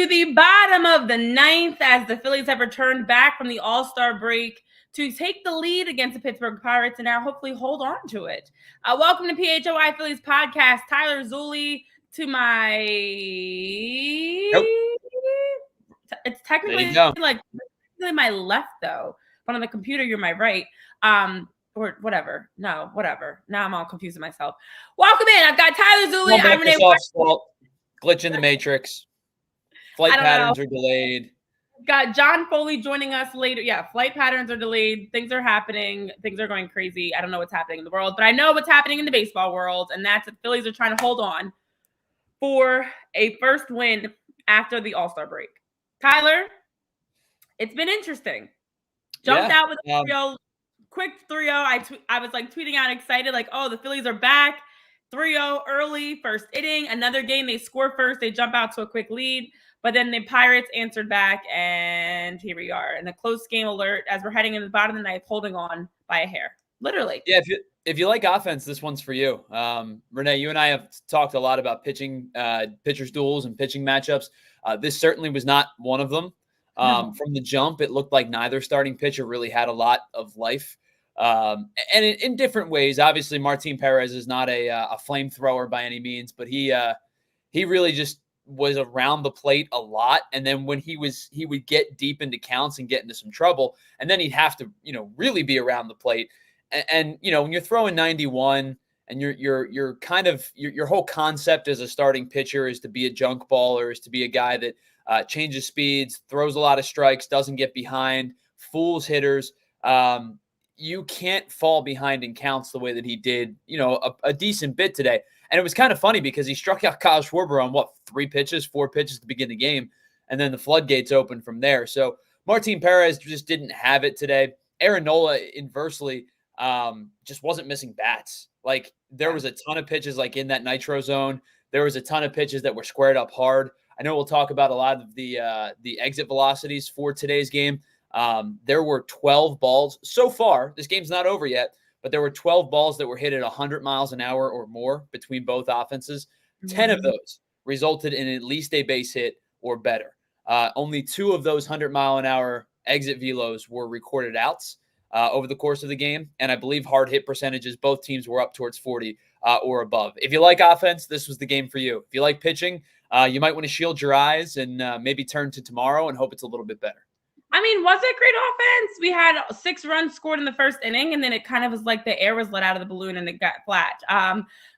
to the bottom of the ninth as the Phillies have returned back from the All-Star break to take the lead against the Pittsburgh Pirates and now hopefully hold on to it. Welcome to PHLY Phillies podcast. Tyler Zulli to my... Nope. It's technically my left, though. But on the computer, you're my right. Or whatever. No, whatever. Now I'm all confusing myself. Welcome in. I've got Tyler Zulli. I'm Renee Washington. Glitch in the matrix. Flight patterns are delayed. Got John Foley joining us later. Yeah, flight patterns are delayed. Things are happening. Things are going crazy. I don't know what's happening in the world, but I know what's happening in the baseball world, and that's the Phillies are trying to hold on for a first win after the All-Star break. Tyler, it's been interesting. Jumped out with a 3-0, quick 3-0. I was like tweeting out excited, like, oh, the Phillies are back. 3-0 early, first inning. Another game, they score first. They jump out to a quick lead. But then the Pirates answered back, and here we are. And the close game alert as we're heading in the bottom of the ninth, holding on by a hair. Literally. Yeah, if you like offense, this one's for you. Renee, you and I have talked a lot about pitching, pitchers' duels and pitching matchups. This certainly was not one of them. From the jump, it looked like neither starting pitcher really had a lot of life. And in different ways. Obviously, Martin Perez is not a flamethrower by any means, but he really just was around the plate a lot. And then when he would get deep into counts and get into some trouble, and then he'd have to, really be around the plate. And when you're throwing 91 and you're kind of your whole concept as a starting pitcher is to be a junk baller, is to be a guy that changes speeds, throws a lot of strikes, doesn't get behind, fools hitters. You can't fall behind in counts the way that he did, a decent bit today. And it was kind of funny because he struck out Kyle Schwarber on 4 pitches to begin the game. And then the floodgates opened from there. So Martin Perez just didn't have it today. Aaron Nola, inversely, just wasn't missing bats. Like there was a ton of pitches like in that nitro zone. There was a ton of pitches that were squared up hard. I know we'll talk about a lot of the exit velocities for today's game. There were 12 balls so far. This game's not over yet, but there were 12 balls that were hit at 100 miles an hour or more between both offenses. 10 of those resulted in at least a base hit or better. Only 2 of those 100-mile-an-hour exit velos were recorded outs over the course of the game, and I believe hard hit percentages, both teams were up towards 40 or above. If you like offense, this was the game for you. If you like pitching, you might want to shield your eyes and maybe turn to tomorrow and hope it's a little bit better. I mean, was it great offense? We had 6 runs scored in the first inning, and then it kind of was like the air was let out of the balloon and it got flat.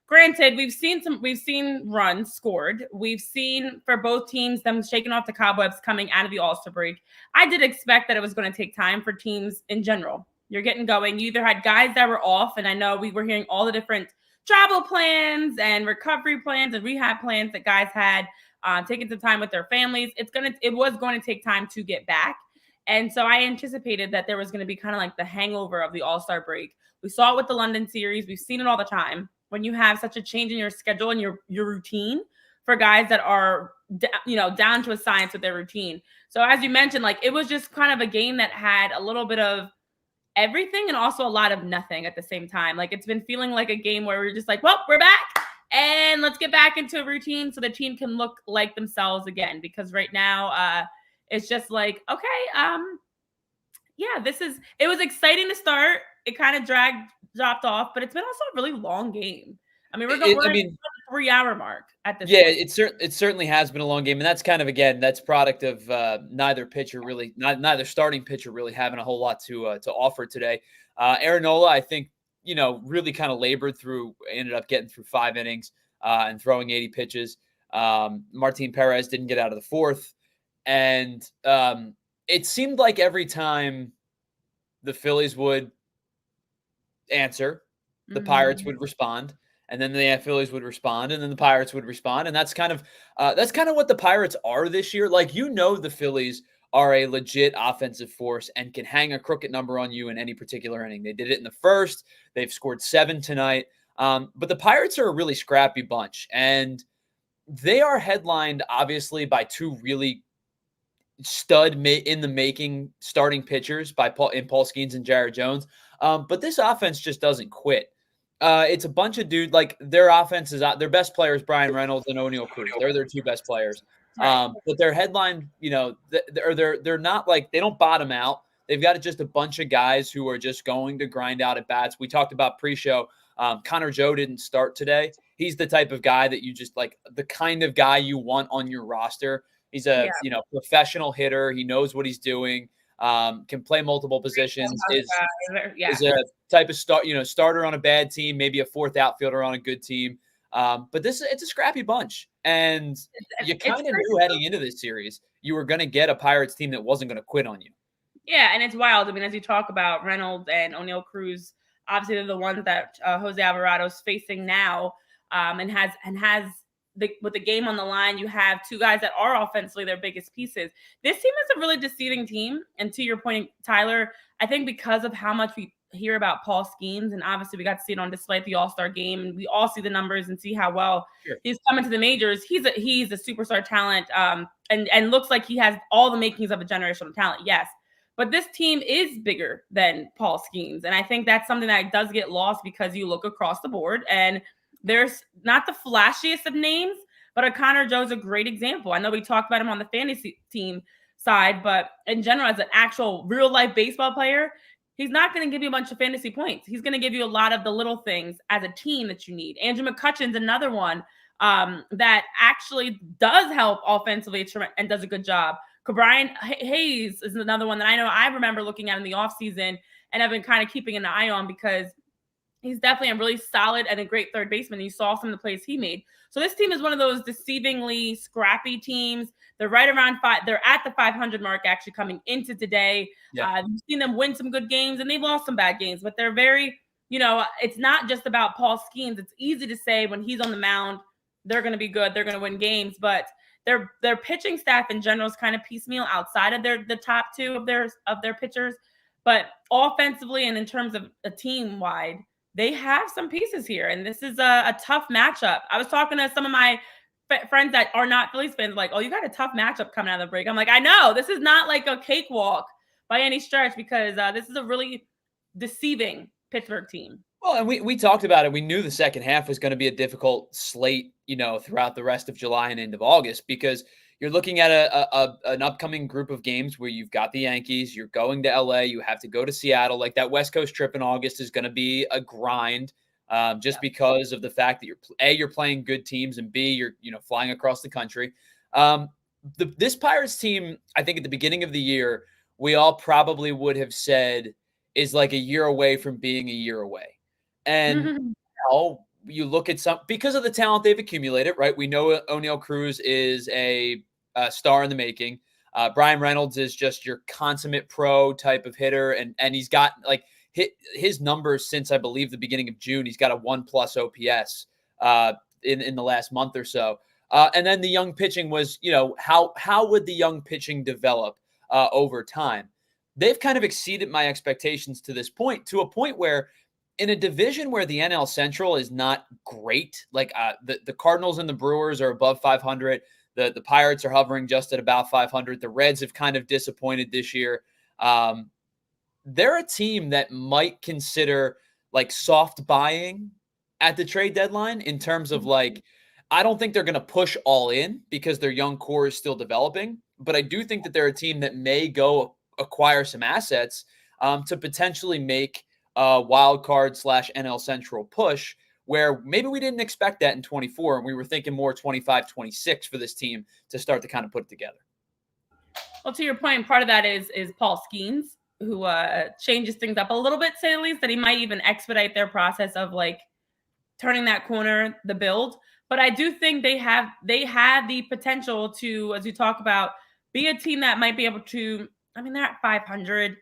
Granted, we've seen runs scored. We've seen for both teams them shaking off the cobwebs coming out of the All-Star break. I did expect that it was going to take time for teams in general. You're getting going. You either had guys that were off, and I know we were hearing all the different travel plans and recovery plans and rehab plans that guys had, taking some time with their families. It was going to take time to get back. And so I anticipated that there was going to be kind of like the hangover of the All-Star break. We saw it with the London series. We've seen it all the time. When you have such a change in your schedule and your routine for guys that are, down to a science with their routine. So as you mentioned, like it was just kind of a game that had a little bit of everything and also a lot of nothing at the same time. Like it's been feeling like a game where we're just like, well, we're back and let's get back into a routine so the team can look like themselves again. Because right now, it's just like, okay, it was exciting to start. It kind of dropped off, but it's been also a really long game. I mean, we're at the 3-hour mark at this point. It certainly has been a long game. And that's kind of, again, that's product of neither starting pitcher really having a whole lot to offer today. Aaron Nola, I think, really kind of labored through, ended up getting through 5 innings and throwing 80 pitches. Martin Perez didn't get out of the 4th. And it seemed like every time the Phillies would answer, the Pirates would respond, and then the Phillies would respond, and then the Pirates would respond. And that's kind of what the Pirates are this year. Like, the Phillies are a legit offensive force and can hang a crooked number on you in any particular inning. They did it in the first. They've scored 7 tonight. But the Pirates are a really scrappy bunch, and they are headlined, obviously, by 2 really stud in the making starting pitchers Paul Skeens and Jared Jones. But this offense just doesn't quit. It's a bunch of dudes, like their offense is their best players, Brian Reynolds and O'Neal Cruz. They're their 2 best players. Right. But their headline, they're not like they don't bottom out. They've got just a bunch of guys who are just going to grind out at bats. We talked about pre-show. Connor Joe didn't start today. He's the type of guy that you just like, the kind of guy you want on your roster. He's a professional hitter. He knows what he's doing. Can play multiple positions. Is a type of starter on a bad team, maybe a fourth outfielder on a good team. But it's a scrappy bunch, and you kind of knew heading into this series you were going to get a Pirates team that wasn't going to quit on you. Yeah, and it's wild. I mean, as you talk about Reynolds and O'Neal Cruz, obviously they're the ones that Jose Alvarado's facing now, and has with the game on the line. You have two guys that are offensively their biggest pieces. This team is a really deceiving team, and to your point, Tyler, I think because of how much we hear about Paul Skeens, and obviously we got to see it on display at the All-Star game, and we all see the numbers and see how well he's coming to the majors. He's a superstar talent, and looks like he has all the makings of a generational talent. Yes. But this team is bigger than Paul Skeens. And I think that's something that does get lost because you look across the board and there's not the flashiest of names, but a Connor Joe's a great example. I know we talked about him on the fantasy team side, but in general, as an actual real life baseball player, he's not going to give you a bunch of fantasy points. He's going to give you a lot of the little things as a team that you need. Andrew McCutcheon's another one that actually does help offensively and does a good job. Brian Hayes is another one that I remember looking at in the offseason, and I've been kind of keeping an eye on because he's definitely a really solid and a great third baseman. You saw some of the plays he made. So this team is one of those deceivingly scrappy teams. They're right around they're at the 500 mark actually coming into today. Yeah. You've seen them win some good games and they've lost some bad games, but they're very, it's not just about Paul Skeens. It's easy to say when he's on the mound, they're going to be good. They're going to win games, but their pitching staff in general is kind of piecemeal outside of the top two of their pitchers, but offensively and in terms of a team wide, they have some pieces here, and this is a tough matchup. I was talking to some of my friends that are not Phillies fans, like, "Oh, you got a tough matchup coming out of the break." I'm like, I know this is not like a cakewalk by any stretch because this is a really deceiving Pittsburgh team. Well, and we talked about it. We knew the second half was going to be a difficult slate, throughout the rest of July and into August, because you're looking at an upcoming group of games where you've got the Yankees, you're going to LA, you have to go to Seattle. Like that West Coast trip in August is going to be a grind, because of the fact that you're playing good teams, and B, you're flying across the country. This Pirates team, I think at the beginning of the year, we all probably would have said is like a year away from being a year away. And now you look at because of the talent they've accumulated, right? We know O'Neal Cruz is a star in the making. Brian Reynolds is just your consummate pro type of hitter. And he's got like his numbers since I believe the beginning of June, he's got a 1+ OPS in the last month or so. And then the young pitching was, how would the young pitching develop over time? They've kind of exceeded my expectations to this point, to a point where in a division where the NL Central is not great, like the Cardinals and the Brewers are above 500. The Pirates are hovering just at about 500. The Reds have kind of disappointed this year. They're a team that might consider like soft buying at the trade deadline in terms of like, I don't think they're going to push all in because their young core is still developing, but I do think that they're a team that may go acquire some assets to potentially make wild card / NL Central push, where maybe we didn't expect that in 24 and we were thinking more 25, 26 for this team to start to kind of put it together. Well, to your point, part of that is Paul Skeens, who changes things up a little bit, say the least, that he might even expedite their process of like turning that corner, the build. But I do think they have the potential to, as you talk about, be a team that might be able to, they're at 500.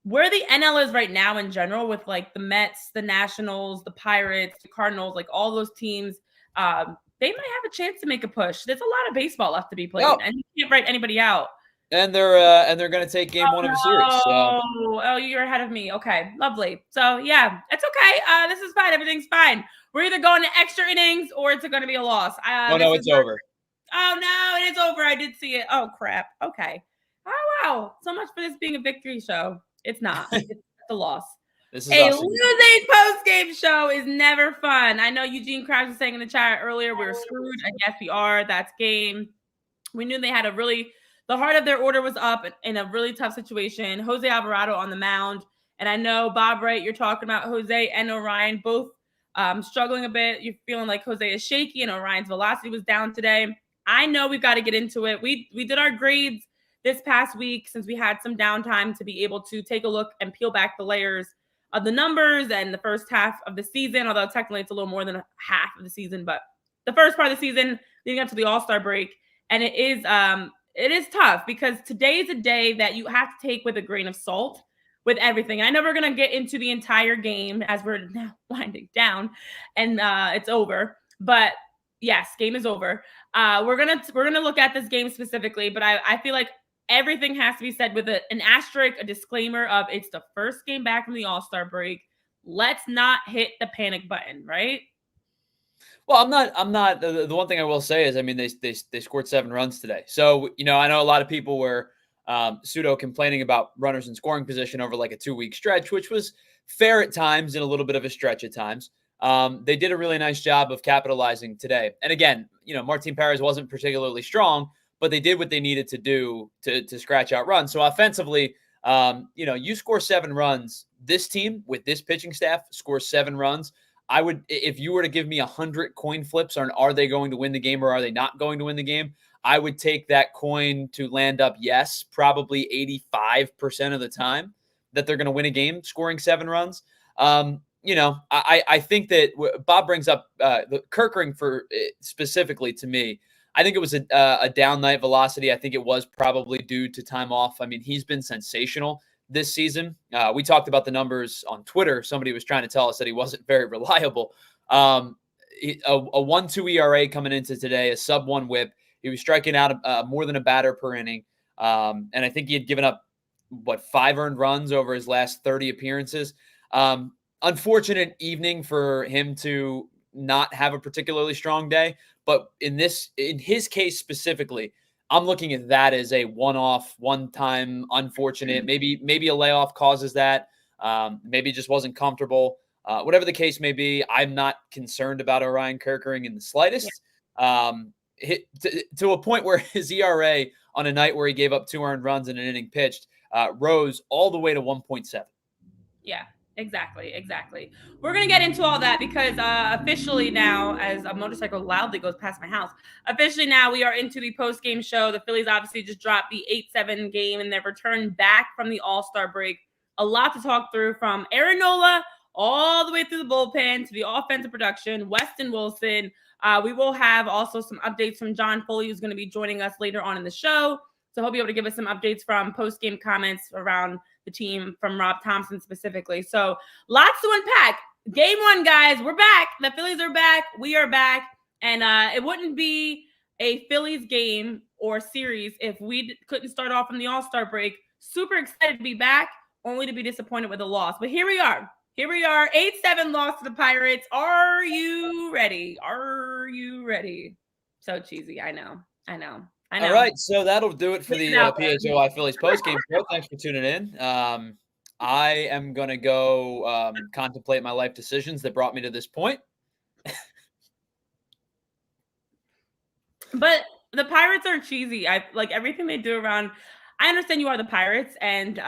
Where the NL is right now in general with like the Mets, the Nationals, the Pirates, the Cardinals, like all those teams, they might have a chance to make a push. There's a lot of baseball left to be played, and you can't write anybody out. And they're going to take game one of the series. So. Oh, you're ahead of me. Okay, lovely. So yeah, it's okay. This is fine. Everything's fine. We're either going to extra innings or it's going to be a loss. No, it's over. Oh no, it is over. I did see it. Oh crap. Okay. Oh wow. So much for this being a victory show. It's not. It's a loss. This is a losing post-game show is never fun. I know Eugene Krause was saying in the chat earlier we were screwed. I guess we are. That's game. We knew they had the heart of their order was up in a really tough situation. Jose Alvarado on the mound. And I know, Bob Wright, you're talking about Jose and Orion both struggling a bit. You're feeling like Jose is shaky and Orion's velocity was down today. I know we've got to get into it. We did our grades this past week since we had some downtime to be able to take a look and peel back the layers of the numbers and the first half of the season, although technically it's a little more than half of the season, but the first part of the season leading up to the All-Star break. And it is tough because today is a day that you have to take with a grain of salt with everything. I know we're going to get into the entire game as we're now winding down and it's over, but yes, game is over. We're going to look at this game specifically, but I feel like everything has to be said with an asterisk, a disclaimer of it's the first game back from the All-Star break. Let's not hit the panic button, right? Well, I'm not. The one thing I will say is, I mean, they scored 7 runs today. So, I know a lot of people were pseudo complaining about runners in scoring position over like a 2-week stretch, which was fair at times and a little bit of a stretch at times. They did a really nice job of capitalizing today. And again, Martin Perez wasn't particularly strong, but they did what they needed to do to scratch out runs. So offensively, you score 7 runs. This team with this pitching staff scores 7 runs. I would, if you were to give me 100 coin flips on are they going to win the game or are they not going to win the game, I would take that coin to land up yes, probably 85% of the time that they're going to win a game scoring 7 runs. I think that Bob brings up the Kerkering for specifically to me. I think it was a down night velocity. I think it was probably due to time off. I mean, he's been sensational this season. We talked about the numbers on Twitter. Somebody was trying to tell us that he wasn't very reliable. A 1.2 ERA coming into today, a sub-1 WHIP. He was striking out more than a batter per inning. And I think he had given up, 5 earned runs over his last 30 appearances. Unfortunate evening for him to not have a particularly strong day. But in his case specifically, I'm looking at that as a one-off, one-time, unfortunate. Maybe a layoff causes that. Maybe just wasn't comfortable. Whatever the case may be, I'm not concerned about Orion Kerkering in the slightest. To a point where his ERA on a night where he gave up 2 earned runs in an inning pitched rose all the way to 1.7. Yeah. Exactly. We're going to get into all that because officially now, as a motorcycle loudly goes past my house, officially now we are into the post-game show. The Phillies obviously just dropped the 8-7 game and their return back from the All-Star break. A lot to talk through from Aaron Nola all the way through the bullpen to the offensive production, Weston Wilson. We will have also some updates from John Foley, who's going to be joining us later on in the show. So he'll be able to give us some updates from post-game comments around the team from Rob Thompson specifically. So lots to unpack. Game 1, guys. We're back. The Phillies are back. We are back. And it wouldn't be a Phillies game or series if we couldn't start off from the All-Star break. Super excited to be back, only to be disappointed with a loss. But here we are. 8-7 loss to the Pirates. Are you ready? So cheesy. I know. All right, so that'll do it for the PHLY Phillies postgame show. Thanks for tuning in. I am going to go contemplate my life decisions that brought me to this point. But the Pirates are cheesy. I like everything they do around. I understand you are the Pirates, and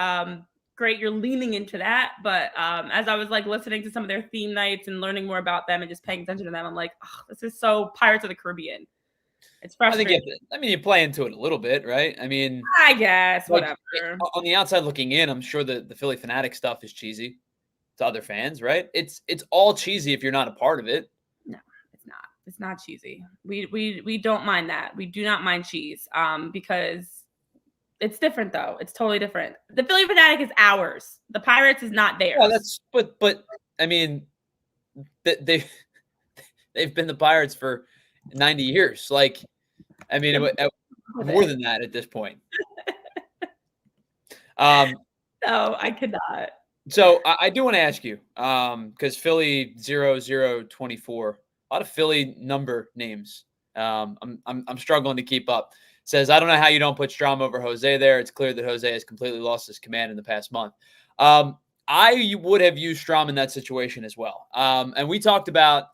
great, you're leaning into that. But as I was listening to some of their theme nights and learning more about them and just paying attention to them, I'm like, oh, this is so Pirates of the Caribbean. It's frustrating. You play into it a little bit, right? I mean, I guess, whatever. On the outside looking in, I'm sure the Philly fanatic stuff is cheesy to other fans, right? It's all cheesy if you're not a part of it. No, it's not. It's not cheesy. We don't mind that. We do not mind cheese because it's different, though. It's totally different. The Philly fanatic is ours. The Pirates is not theirs. Well, but I mean, they've been the Pirates for 90 years. More than that at this point. No, I could not. So I do want to ask you, because Philly 0024, a lot of Philly number names. I'm struggling to keep up. Says, I don't know how you don't put Strom over Jose there. It's clear that Jose has completely lost his command in the past month. I would have used Strom in that situation as well. And we talked about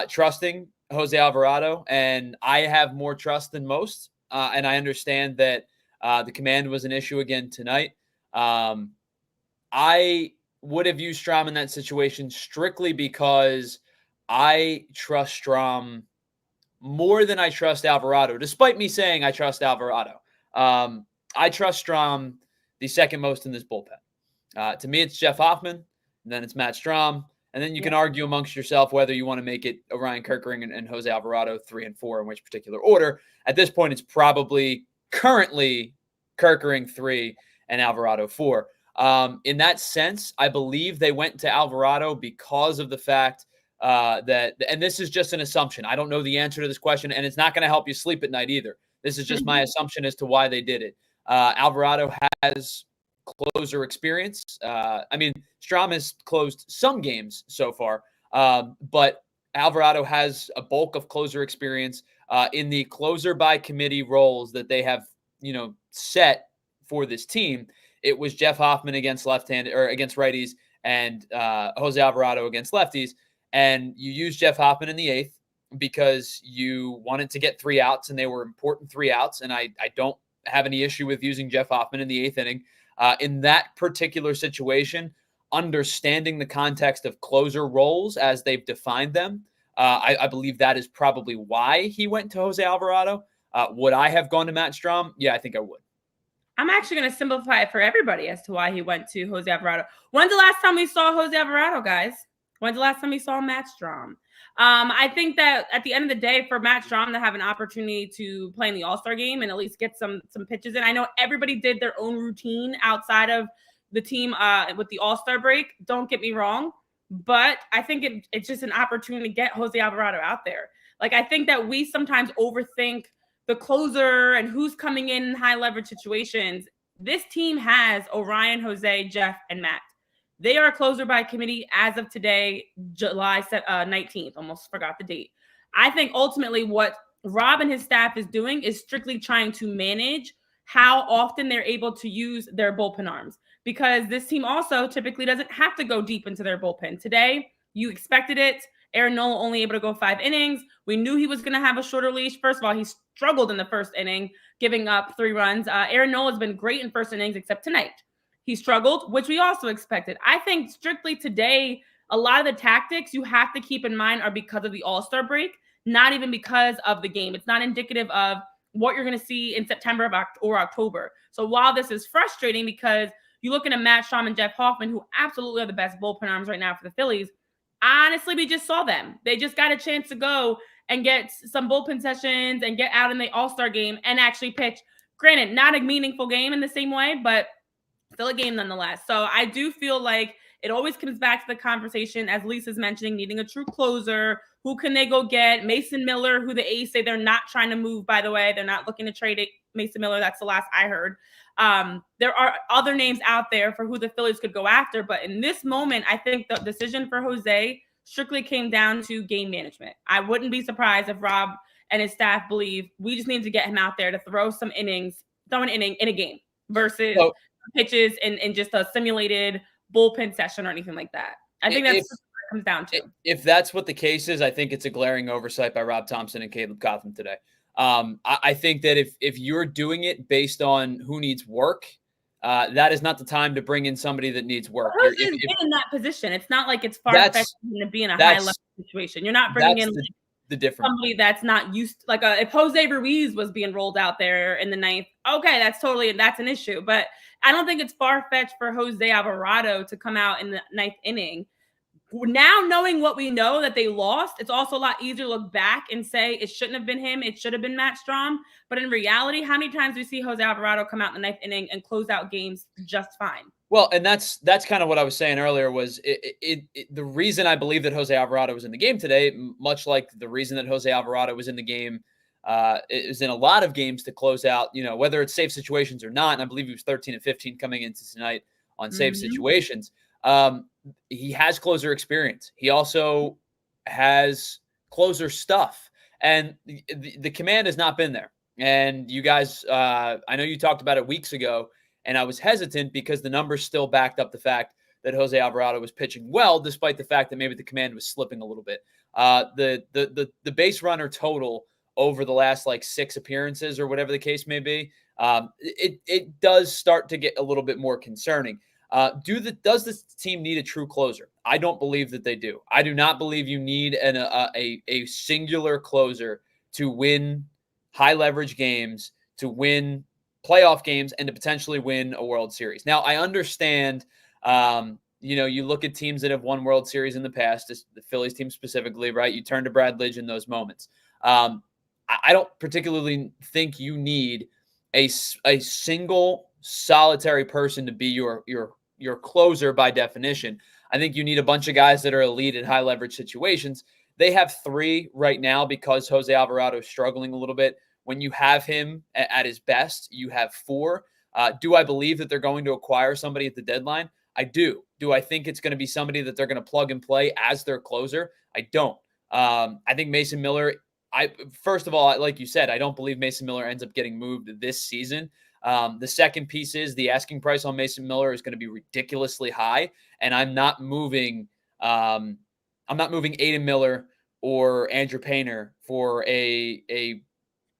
trusting Jose Alvarado, and I have more trust than most and I understand that the command was an issue again tonight. I would have used Strom in that situation strictly because I trust Strom more than I trust Alvarado, despite me saying I trust Alvarado. I trust Strom the second most in this bullpen. To me, it's Jeff Hoffman, and then it's Matt Strom. And then you can argue amongst yourself whether you want to make it Orion Kerkering and Jose Alvarado 3 and 4 in which particular order. At this point, it's probably currently Kerkering 3 and Alvarado 4. In that sense, I believe they went to Alvarado because of the fact that, and this is just an assumption. I don't know the answer to this question, and it's not going to help you sleep at night either. This is just my assumption as to why they did it. Alvarado has closer experience. I mean, Strom has closed some games so far, but Alvarado has a bulk of closer experience in the closer by committee roles that they have, set for this team. It was Jeff Hoffman against left-handed or against righties and Jose Alvarado against lefties. And you used Jeff Hoffman in the 8th because you wanted to get 3 outs, and they were important 3 outs. And I don't have any issue with using Jeff Hoffman in the 8th inning. In that particular situation, understanding the context of closer roles as they've defined them, I believe that is probably why he went to Jose Alvarado. Would I have gone to Matt Strom? Yeah, I think I would. I'm actually going to simplify it for everybody as to why he went to Jose Alvarado. When's the last time we saw Jose Alvarado, guys? When's the last time we saw Matt Strom? I think that at the end of the day, for Matt Strom to have an opportunity to play in the All-Star game and at least get some pitches in. I know everybody did their own routine outside of the team with the All-Star break. Don't get me wrong. But I think it's just an opportunity to get Jose Alvarado out there. Like, I think that we sometimes overthink the closer and who's coming in high leverage situations. This team has Orion, Jose, Jeff, and Matt. They are a closer by committee as of today, July 19th. Almost forgot the date. I think ultimately what Rob and his staff is doing is strictly trying to manage how often they're able to use their bullpen arms, because this team also typically doesn't have to go deep into their bullpen. Today, you expected it. Aaron Nola only able to go 5 innings. We knew he was going to have a shorter leash. First of all, he struggled in the first inning, giving up 3 runs. Aaron Nola has been great in first innings except tonight. He struggled, which we also expected. I think strictly today, a lot of the tactics you have to keep in mind are because of the All-Star break, not even because of the game. It's not indicative of what you're going to see in September or October. So while this is frustrating because you look at Matt Strom and Jeff Hoffman, who absolutely are the best bullpen arms right now for the Phillies, honestly, we just saw them. They just got a chance to go and get some bullpen sessions and get out in the All-Star game and actually pitch. Granted, not a meaningful game in the same way, but still a game nonetheless. So I do feel like it always comes back to the conversation, as Lisa's mentioning, needing a true closer. Who can they go get? Mason Miller, who the A's say they're not trying to move, by the way. They're not looking to trade it. Mason Miller, that's the last I heard. There are other names out there for who the Phillies could go after. But in this moment, I think the decision for Jose strictly came down to game management. I wouldn't be surprised if Rob and his staff believe we just need to get him out there to throw some innings, throw an inning in a game versus pitches and just a simulated bullpen session or anything like that. I think that's what it comes down to. If that's what the case is, I think it's a glaring oversight by Rob Thompson and Caleb Cotham today. I think that if you're doing it based on who needs work, that is not the time to bring in somebody that needs work. Who's been in that position? It's not like it's far-fetched to be in a high-level situation. You're not bringing in the difference. Somebody that's not used, like if Jose Ruiz was being rolled out there in the 9th, okay, that's an issue. But I don't think it's far-fetched for Jose Alvarado to come out in the 9th inning. Now, knowing what we know that they lost, it's also a lot easier to look back and say it shouldn't have been him. It should have been Matt Strom. But in reality, how many times do we see Jose Alvarado come out in the 9th inning and close out games just fine? Well, and that's kind of what I was saying earlier was the reason I believe that Jose Alvarado was in the game today, much like the reason that Jose Alvarado was in the game, is in a lot of games to close out, whether it's safe situations or not. And I believe he was 13 and 15 coming into tonight on safe situations. He has closer experience. He also has closer stuff. And the command has not been there. And you guys, I know you talked about it weeks ago, and I was hesitant because the numbers still backed up the fact that Jose Alvarado was pitching well, despite the fact that maybe the command was slipping a little bit. The base runner total over the last like 6 appearances or whatever the case may be, it does start to get a little bit more concerning. Does this team need a true closer? I don't believe that they do. I do not believe you need a singular closer to win high leverage games, to win playoff games, and to potentially win a World Series. Now, I understand, you look at teams that have won World Series in the past, the Phillies team specifically, right? You turn to Brad Lidge in those moments. I don't particularly think you need a single solitary person to be your closer by definition. I think you need a bunch of guys that are elite in high leverage situations. They have 3 right now because Jose Alvarado is struggling a little bit. When you have him at his best, you have 4. Do I believe that they're going to acquire somebody at the deadline? I do. Do I think it's going to be somebody that they're going to plug and play as their closer? I don't. I think Mason Miller, first of all, like you said, I don't believe Mason Miller ends up getting moved this season. The second piece is the asking price on Mason Miller is going to be ridiculously high, and I'm not moving Aiden Miller or Andrew Painter for a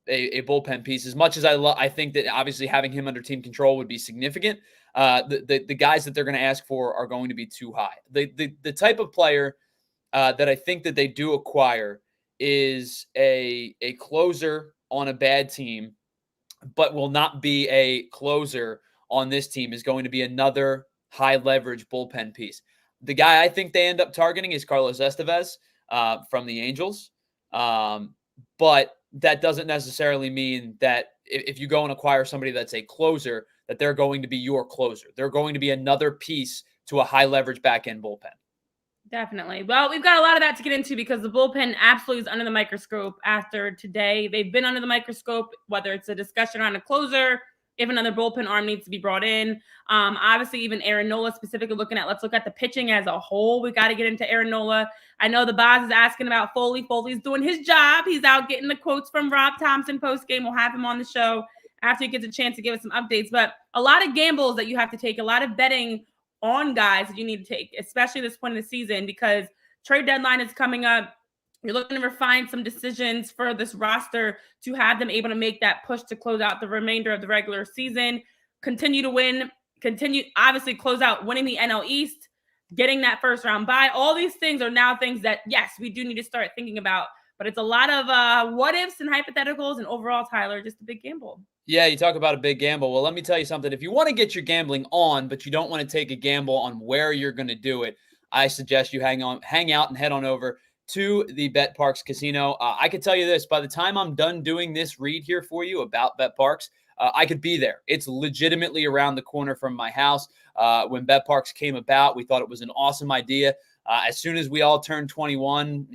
bullpen piece. As much as I think that obviously having him under team control would be significant, the guys that they're going to ask for are going to be too high. The type of player that I think that they do acquire is a closer on a bad team, but will not be a closer on this team, is going to be another high leverage bullpen piece. The guy I think they end up targeting is Carlos Estevez from the Angels. But that doesn't necessarily mean that if you go and acquire somebody that's a closer, that they're going to be your closer. They're going to be another piece to a high leverage back end bullpen. Definitely. Well, we've got a lot of that to get into because the bullpen absolutely is under the microscope after today. They've been under the microscope, whether it's a discussion on a closer, if another bullpen arm needs to be brought in. Obviously, even Aaron Nola specifically let's look at the pitching as a whole. We got to get into Aaron Nola. I know the boss is asking about Foley. Foley's doing his job. He's out getting the quotes from Rob Thompson postgame. We'll have him on the show after he gets a chance to give us some updates. But a lot of gambles that you have to take, a lot of betting on guys that you need to take, especially this point of the season, because trade deadline is coming up. You're looking to refine some decisions for this roster to have them able to make that push to close out the remainder of the regular season, continue to win, obviously close out winning the NL East, getting that first round bye. All these things are now things that, yes, we do need to start thinking about, but it's a lot of what ifs and hypotheticals, and overall, Tyler, just a big gamble. Yeah, you talk about a big gamble. Well, let me tell you something. If you want to get your gambling on, but you don't want to take a gamble on where you're going to do it, I suggest you hang out and head on over to the BetParx Casino. I can tell you this, by the time I'm done doing this read here for you about BetParx, I could be there. It's legitimately around the corner from my house. When BetParx came about, we thought it was an awesome idea. As soon as we all turned 21,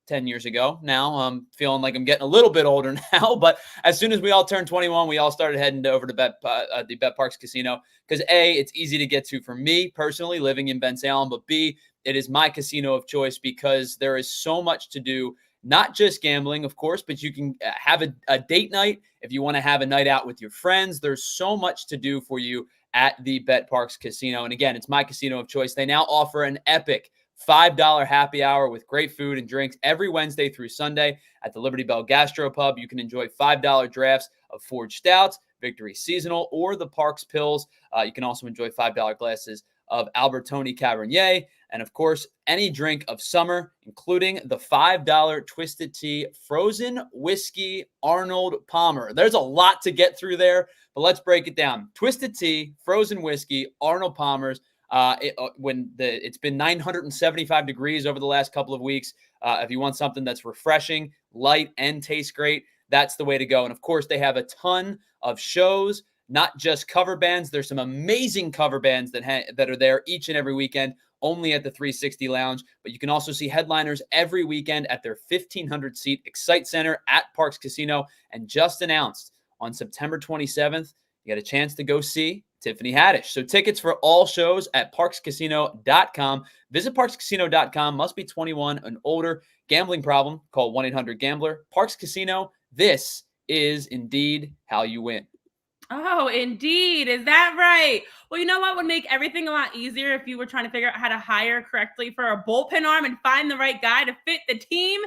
10 years ago now. I'm feeling like I'm getting a little bit older now, but as soon as we all turned 21, we all started heading over to the BetParx Casino because A, it's easy to get to for me personally living in Ben Salem, but B, it is my casino of choice because there is so much to do, not just gambling, of course, but you can have a date night if you want to have a night out with your friends. There's so much to do for you at the BetParx Casino. And again, it's my casino of choice. They now offer an epic $5 happy hour with great food and drinks every Wednesday through Sunday at the Liberty Bell Gastropub. You can enjoy $5 drafts of Forged Stouts, Victory Seasonal, or the Parks Pills. You can also enjoy $5 glasses of Albertoni Cabernet, and of course, any drink of summer, including the $5 Twisted Tea Frozen Whiskey Arnold Palmer. There's a lot to get through there, but let's break it down. Twisted Tea, Frozen Whiskey, Arnold Palmer's. It's been 975 degrees over the last couple of weeks. If you want something that's refreshing, light, and tastes great, that's the way to go. And of course, they have a ton of shows, not just cover bands. There's some amazing cover bands that are there each and every weekend, only at the 360 Lounge. But you can also see headliners every weekend at their 1,500-seat Excite Center at Parx Casino. And just announced on September 27th, you got a chance to go see Tiffany Haddish. So tickets for all shows at parxcasino.com. Visit parxcasino.com. Must be 21 and older. Gambling problem? Call 1-800-GAMBLER. Parx Casino. This is indeed how you win. Oh, indeed. Is that right? Well, you know what would make everything a lot easier if you were trying to figure out how to hire correctly for a bullpen arm and find the right guy to fit the team?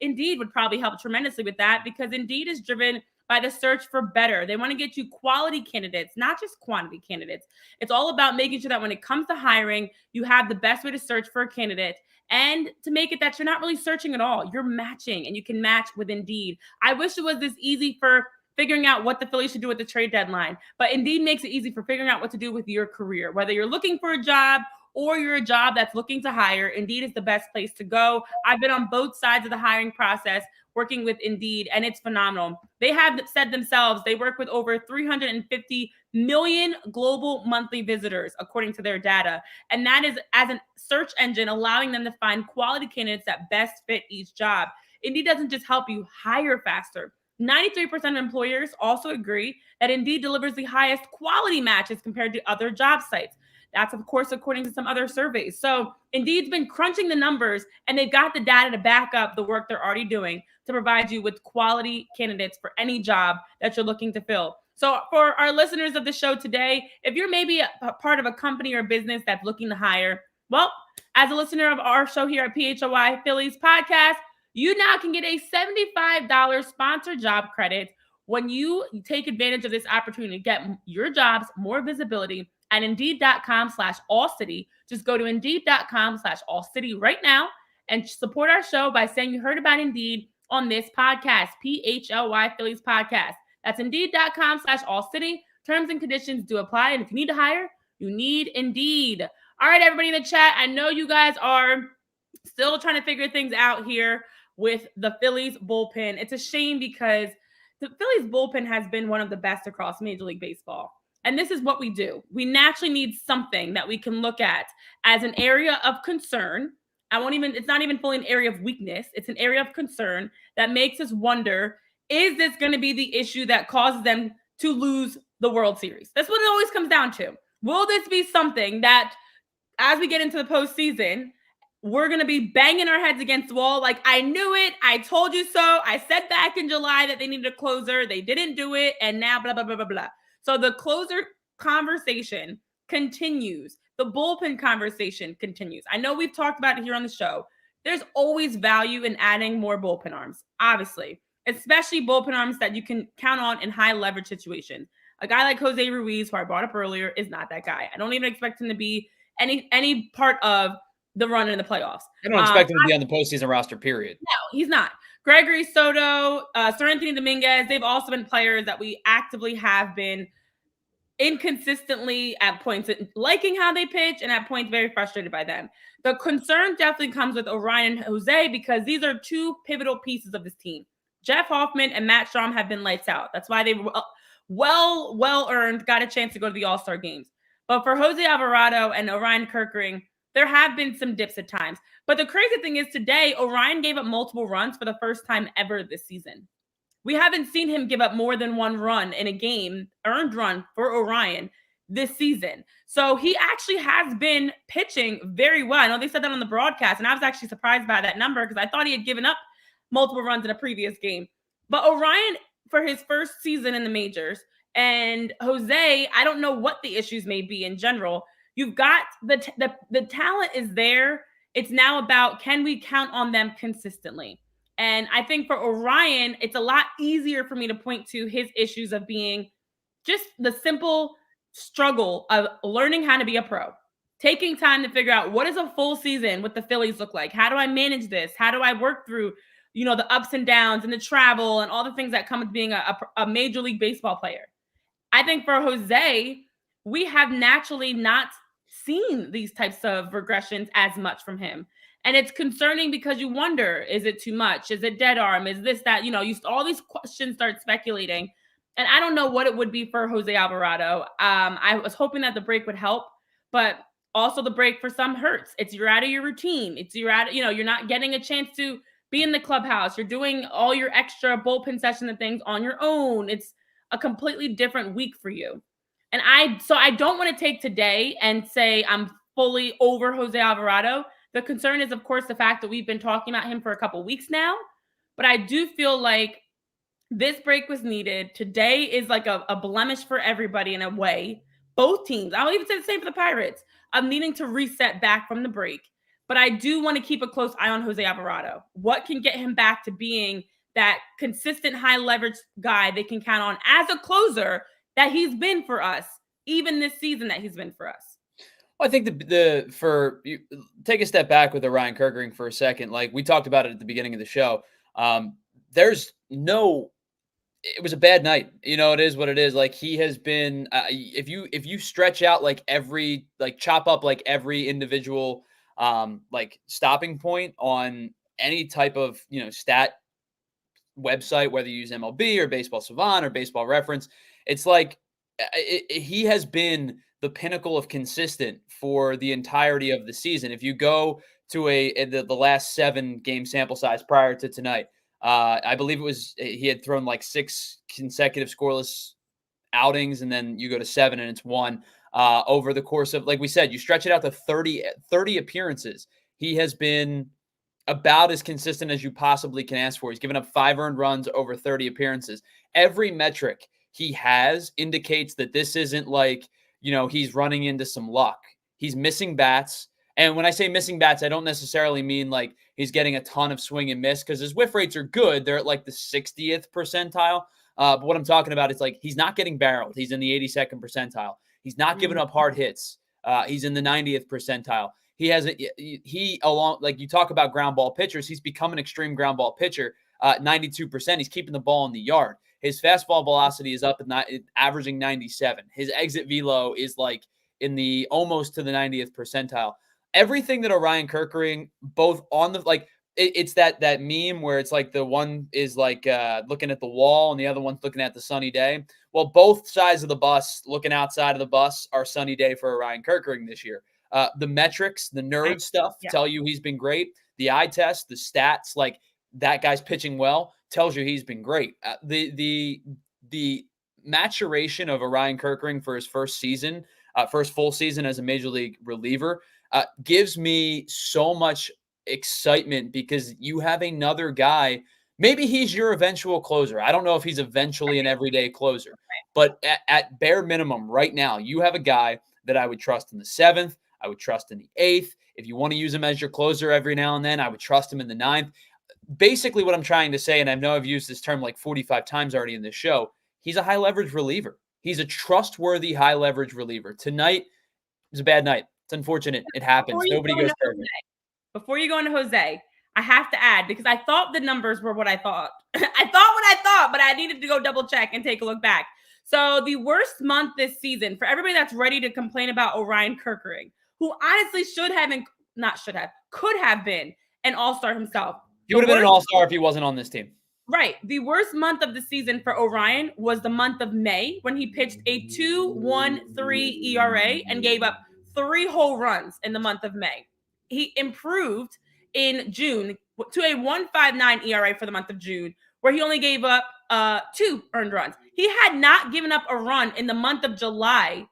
Indeed would probably help tremendously with that, because Indeed is driven by the search for better. They want to get you quality candidates, not just quantity candidates. It's all about making sure that when it comes to hiring, you have the best way to search for a candidate, and to make it that you're not really searching at all. You're matching, and you can match with Indeed. I wish it was this easy for figuring out what the Phillies should do at the trade deadline, but Indeed makes it easy for figuring out what to do with your career. Whether you're looking for a job or you're a job that's looking to hire, Indeed is the best place to go. I've been on both sides of the hiring process working with Indeed, and it's phenomenal. They have said themselves they work with over 350 million global monthly visitors, according to their data. And that is as a search engine, allowing them to find quality candidates that best fit each job. Indeed doesn't just help you hire faster. 93% of employers also agree that Indeed delivers the highest quality matches compared to other job sites. That's, of course, according to some other surveys. So Indeed's been crunching the numbers, and they've got the data to back up the work they're already doing to provide you with quality candidates for any job that you're looking to fill. So for our listeners of the show today, if you're maybe a part of a company or business that's looking to hire, well, as a listener of our show here at PHLY Phillies podcast, you now can get a $75 sponsored job credit when you take advantage of this opportunity to get your jobs more visibility at Indeed.com/AllCity. Just go to Indeed.com/AllCity right now and support our show by saying you heard about Indeed on this podcast, PHLY Phillies podcast. That's Indeed.com/AllCity. Terms and conditions do apply. And if you need to hire, you need Indeed. All right, everybody in the chat, I know you guys are still trying to figure things out here with the Phillies bullpen. It's a shame because the Phillies bullpen has been one of the best across Major League Baseball. And this is what we do. We naturally need something that we can look at as an area of concern. It's not even fully an area of weakness. It's an area of concern that makes us wonder, is this going to be the issue that causes them to lose the World Series? That's what it always comes down to. Will this be something that, as we get into the postseason, we're going to be banging our heads against the wall like, I knew it, I told you so, I said back in July that they needed a closer, they didn't do it, and now blah, blah, blah, blah, blah. So the closer conversation continues. The bullpen conversation continues. I know we've talked about it here on the show. There's always value in adding more bullpen arms, obviously, especially bullpen arms that you can count on in high leverage situations. A guy like Jose Ruiz, who I brought up earlier, is not that guy. I don't even expect him to be any part of the run in the playoffs. I don't expect him to be on the postseason roster, period. No, he's not. Gregory Soto, Seranthony Dominguez, they've also been players that we actively have been inconsistently at points liking how they pitch and at points very frustrated by them. The concern definitely comes with Orion and Jose because these are two pivotal pieces of this team. Jeff Hoffman and Matt Strahm have been lights out. That's why they well earned got a chance to go to the All-Star games. But for Jose Alvarado and Orion Kerkering, there have been some dips at times. But the crazy thing is today, Orion gave up multiple runs for the first time ever this season. We haven't seen him give up more than one run in a game, earned run for Orion this season. So he actually has been pitching very well. I know they said that on the broadcast, and I was actually surprised by that number because I thought he had given up multiple runs in a previous game. But Orion, for his first season in the majors, and Jose, I don't know what the issues may be in general. You've got the talent is there. It's now about, can we count on them consistently? And I think for Orion, it's a lot easier for me to point to his issues of being just the simple struggle of learning how to be a pro, taking time to figure out what does a full season with the Phillies look like? How do I manage this? How do I work through, the ups and downs and the travel and all the things that come with being a Major League Baseball player? I think for Jose, we have naturally not seen these types of regressions as much from him. And it's concerning because you wonder, is it too much? Is it dead arm? Is this, that, all these questions start speculating. And I don't know what it would be for Jose Alvarado. I was hoping that the break would help, but also the break for some hurts. You're out of your routine. You're not getting a chance to be in the clubhouse. You're doing all your extra bullpen session and things on your own. It's a completely different week for you. And I don't want to take today and say I'm fully over Jose Alvarado. The concern is, of course, the fact that we've been talking about him for a couple of weeks now. But I do feel like this break was needed. Today is like a blemish for everybody in a way. Both teams. I'll even say the same for the Pirates. I'm needing to reset back from the break. but I do want to keep a close eye on Jose Alvarado. What can get him back to being that consistent high leverage guy they can count on as a closer that he's been for us, even this season that he's been for us? Well, I think take a step back with Orion Kerkering for a second. Like we talked about it at the beginning of the show. It was a bad night. It is what it is. Like he has been, if you stretch out chop up like every individual, stopping point on any type of, stat website, whether you use MLB or Baseball Savant or Baseball Reference, it's like he has been the pinnacle of consistent for the entirety of the season. If you go to the last 7 game sample size prior to tonight, I believe he had thrown like 6 consecutive scoreless outings, and then you go to 7 and it's 1 over the course of, like we said, you stretch it out to 30 appearances. He has been about as consistent as you possibly can ask for. He's given up 5 earned runs over 30 appearances. Every metric he has indicates that this isn't like, he's running into some luck. He's missing bats. And when I say missing bats, I don't necessarily mean like he's getting a ton of swing and miss, because his whiff rates are good. They're at like the 60th percentile. But what I'm talking about is like he's not getting barreled. He's in the 82nd percentile. He's not giving up hard hits. He's in the 90th percentile. Like you talk about ground ball pitchers, he's become an extreme ground ball pitcher. 92%. He's keeping the ball in the yard. His fastball velocity is up at averaging 97. His exit velo is like in the almost to the 90th percentile. Everything that Orion Kerkering, both on the it's that meme where it's like the one is like looking at the wall and the other one's looking at the sunny day. Well, both sides of the bus, looking outside of the bus, are sunny day for Orion Kerkering this year. The metrics, the nerd stuff tell you he's been great. The eye test, the stats, like that guy's pitching well, tells you he's been great. The maturation of Orion Kerkering for his first full season as a major league reliever gives me so much excitement, because you have another guy. Maybe he's your eventual closer. I don't know if he's eventually an everyday closer, but at bare minimum right now, you have a guy that I would trust in the 7th. I would trust in the 8th. If you want to use him as your closer every now and then, I would trust him in the 9th. Basically what I'm trying to say, and I know I've used this term like 45 times already in this show, he's a high leverage reliever. He's a trustworthy high leverage reliever. Tonight was a bad night. It's unfortunate. It happens. Nobody goes perfect. Before you go into Jose, I have to add, because I thought the numbers were what I thought. I thought what I thought, but I needed to go double check and take a look back. So the worst month this season, for everybody that's ready to complain about Orion Kerkering, who honestly could have been an all-star himself. He would have been an all-star if he wasn't on this team. Right. The worst month of the season for Orion was the month of May, when he pitched a 2.13 ERA and gave up 3 whole runs in the month of May. He improved in June to a 1.59 ERA for the month of June, where he only gave up 2 earned runs. He had not given up a run in the month of July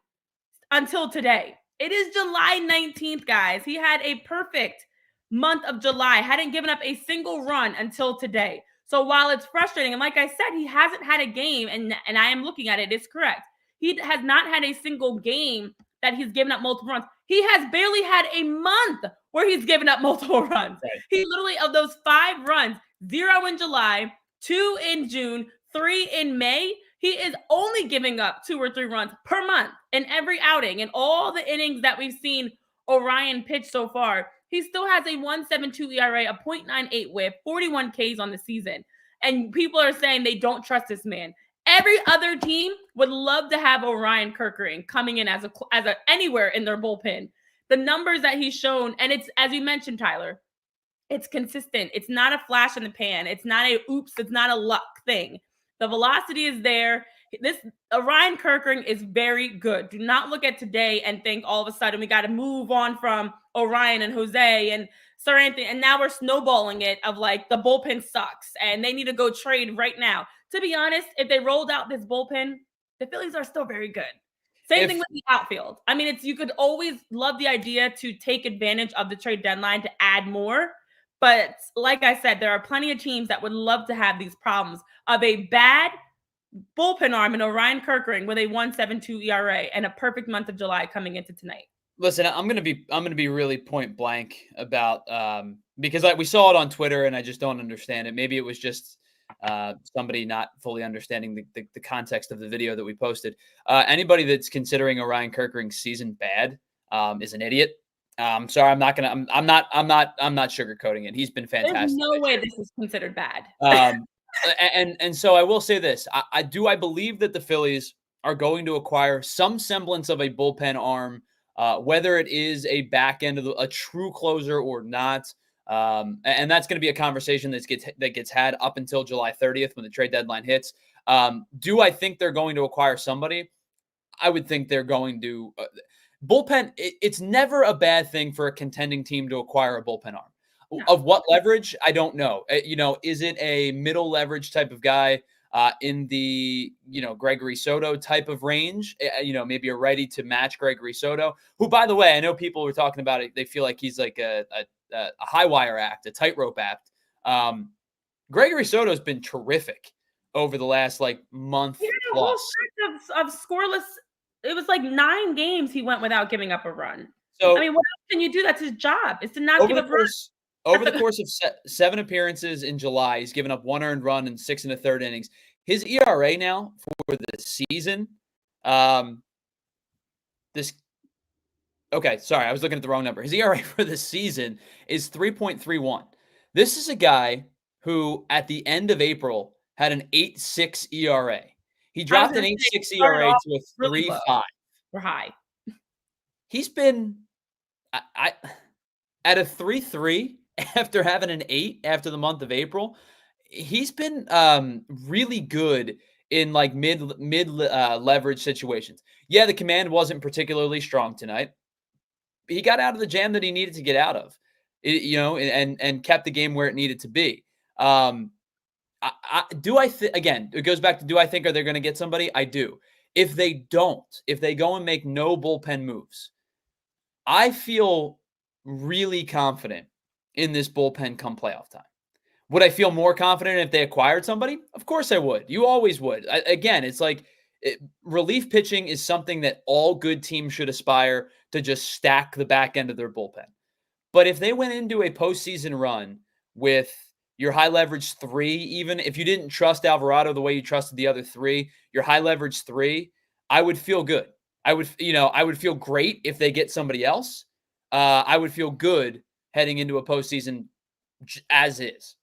until today. It is July 19th, guys. He had a perfect month of July, hadn't given up a single run until today. So while it's frustrating, and like I said, he hasn't had a game, and I am looking at it, it's correct. He has not had a single game that he's given up multiple runs. He has barely had a month where he's given up multiple runs. Right. He literally, of those 5 runs, 0 in July, 2 in June, 3 in May, he is only giving up 2 or 3 runs per month in every outing. And all the innings that we've seen Orion pitch so far, he still has a 1.72 ERA, a 0.98 whip, 41 Ks on the season. And people are saying they don't trust this man. Every other team would love to have Orion Kerkering coming in as a anywhere in their bullpen. The numbers that he's shown, and it's, as you mentioned, Tyler, it's consistent. It's not a flash in the pan. It's not it's not a luck thing. The velocity is there. This Orion Kerkering is very good. Do not look at today and think all of a sudden we got to move on from Orion and Jose and Sir Anthony, and now we're snowballing it of like the bullpen sucks and they need to go trade right now. To be honest, if they rolled out this bullpen, the Phillies are still very good. Same thing with the outfield. I mean, you could always love the idea to take advantage of the trade deadline to add more. But like I said, there are plenty of teams that would love to have these problems of a bad bullpen arm in Orion Kerkering with a 1.72 ERA and a perfect month of July coming into tonight. Listen, I'm gonna be really point blank about because we saw it on Twitter and I just don't understand it. Maybe it was just somebody not fully understanding the context of the video that we posted. Anybody that's considering Orion Kerkering's season bad is an idiot. Sorry, I'm not gonna. I'm not sugarcoating it. He's been There's fantastic. no way this is considered bad. And so I will say this: I believe that the Phillies are going to acquire some semblance of a bullpen arm. Whether it is a back end of a true closer or not. And that's going to be a conversation that gets had up until July 30th when the trade deadline hits. Do I think they're going to acquire somebody? I would think they're going to. Bullpen, it's never a bad thing for a contending team to acquire a bullpen arm. No. Of what leverage? I don't know. Is it a middle leverage type of guy? In the, Gregory Soto type of range, maybe a righty to match Gregory Soto, who, by the way, I know people were talking about it. They feel like he's like a high wire act, a tightrope act. Gregory Soto has been terrific over the last month plus. Whole stretch of scoreless. It was 9 games he went without giving up a run. So what else can you do? That's his job. Is to not give up runs. Over the course of 7 appearances in July, he's given up 1 earned run in 6 1/3 innings. His ERA now for the season, sorry, I was looking at the wrong number. His ERA for the season is 3.31. This is a guy who, at the end of April, had an 8.6 ERA. He dropped an 8.6 ERA to a 3.5. We're high. He's been at a 3.3. After having an 8 after the month of April, he's been really good in mid leverage situations. Yeah, the command wasn't particularly strong tonight. He got out of the jam that he needed to get out of, and kept the game where it needed to be. Again, it goes back to, do I think are they going to get somebody? I do. If they don't, if they go and make no bullpen moves, I feel really confident in this bullpen come playoff time. Would I feel more confident if they acquired somebody? Of course I would. You always would. Again, it's relief pitching is something that all good teams should aspire to, just stack the back end of their bullpen. But if they went into a postseason run with your high leverage 3, even if you didn't trust Alvarado the way you trusted the other 3, your high leverage 3, I would feel good. I would feel great if they get somebody else. I would feel good heading into a postseason as is.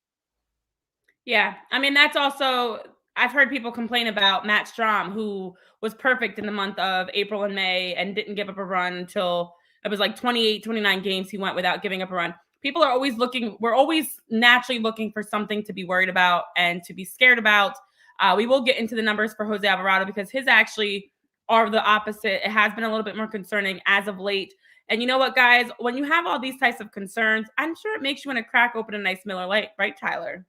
Yeah. I mean, that's also, I've heard people complain about Matt Strahm, who was perfect in the month of April and May and didn't give up a run until it was 28, 29 games he went without giving up a run. People are always we're always naturally looking for something to be worried about and to be scared about. We will get into the numbers for Jose Alvarado because his actually are the opposite. It has been a little bit more concerning as of late. And you know what, guys? When you have all these types of concerns, I'm sure it makes you want to crack open a nice Miller Lite, right, Tyler?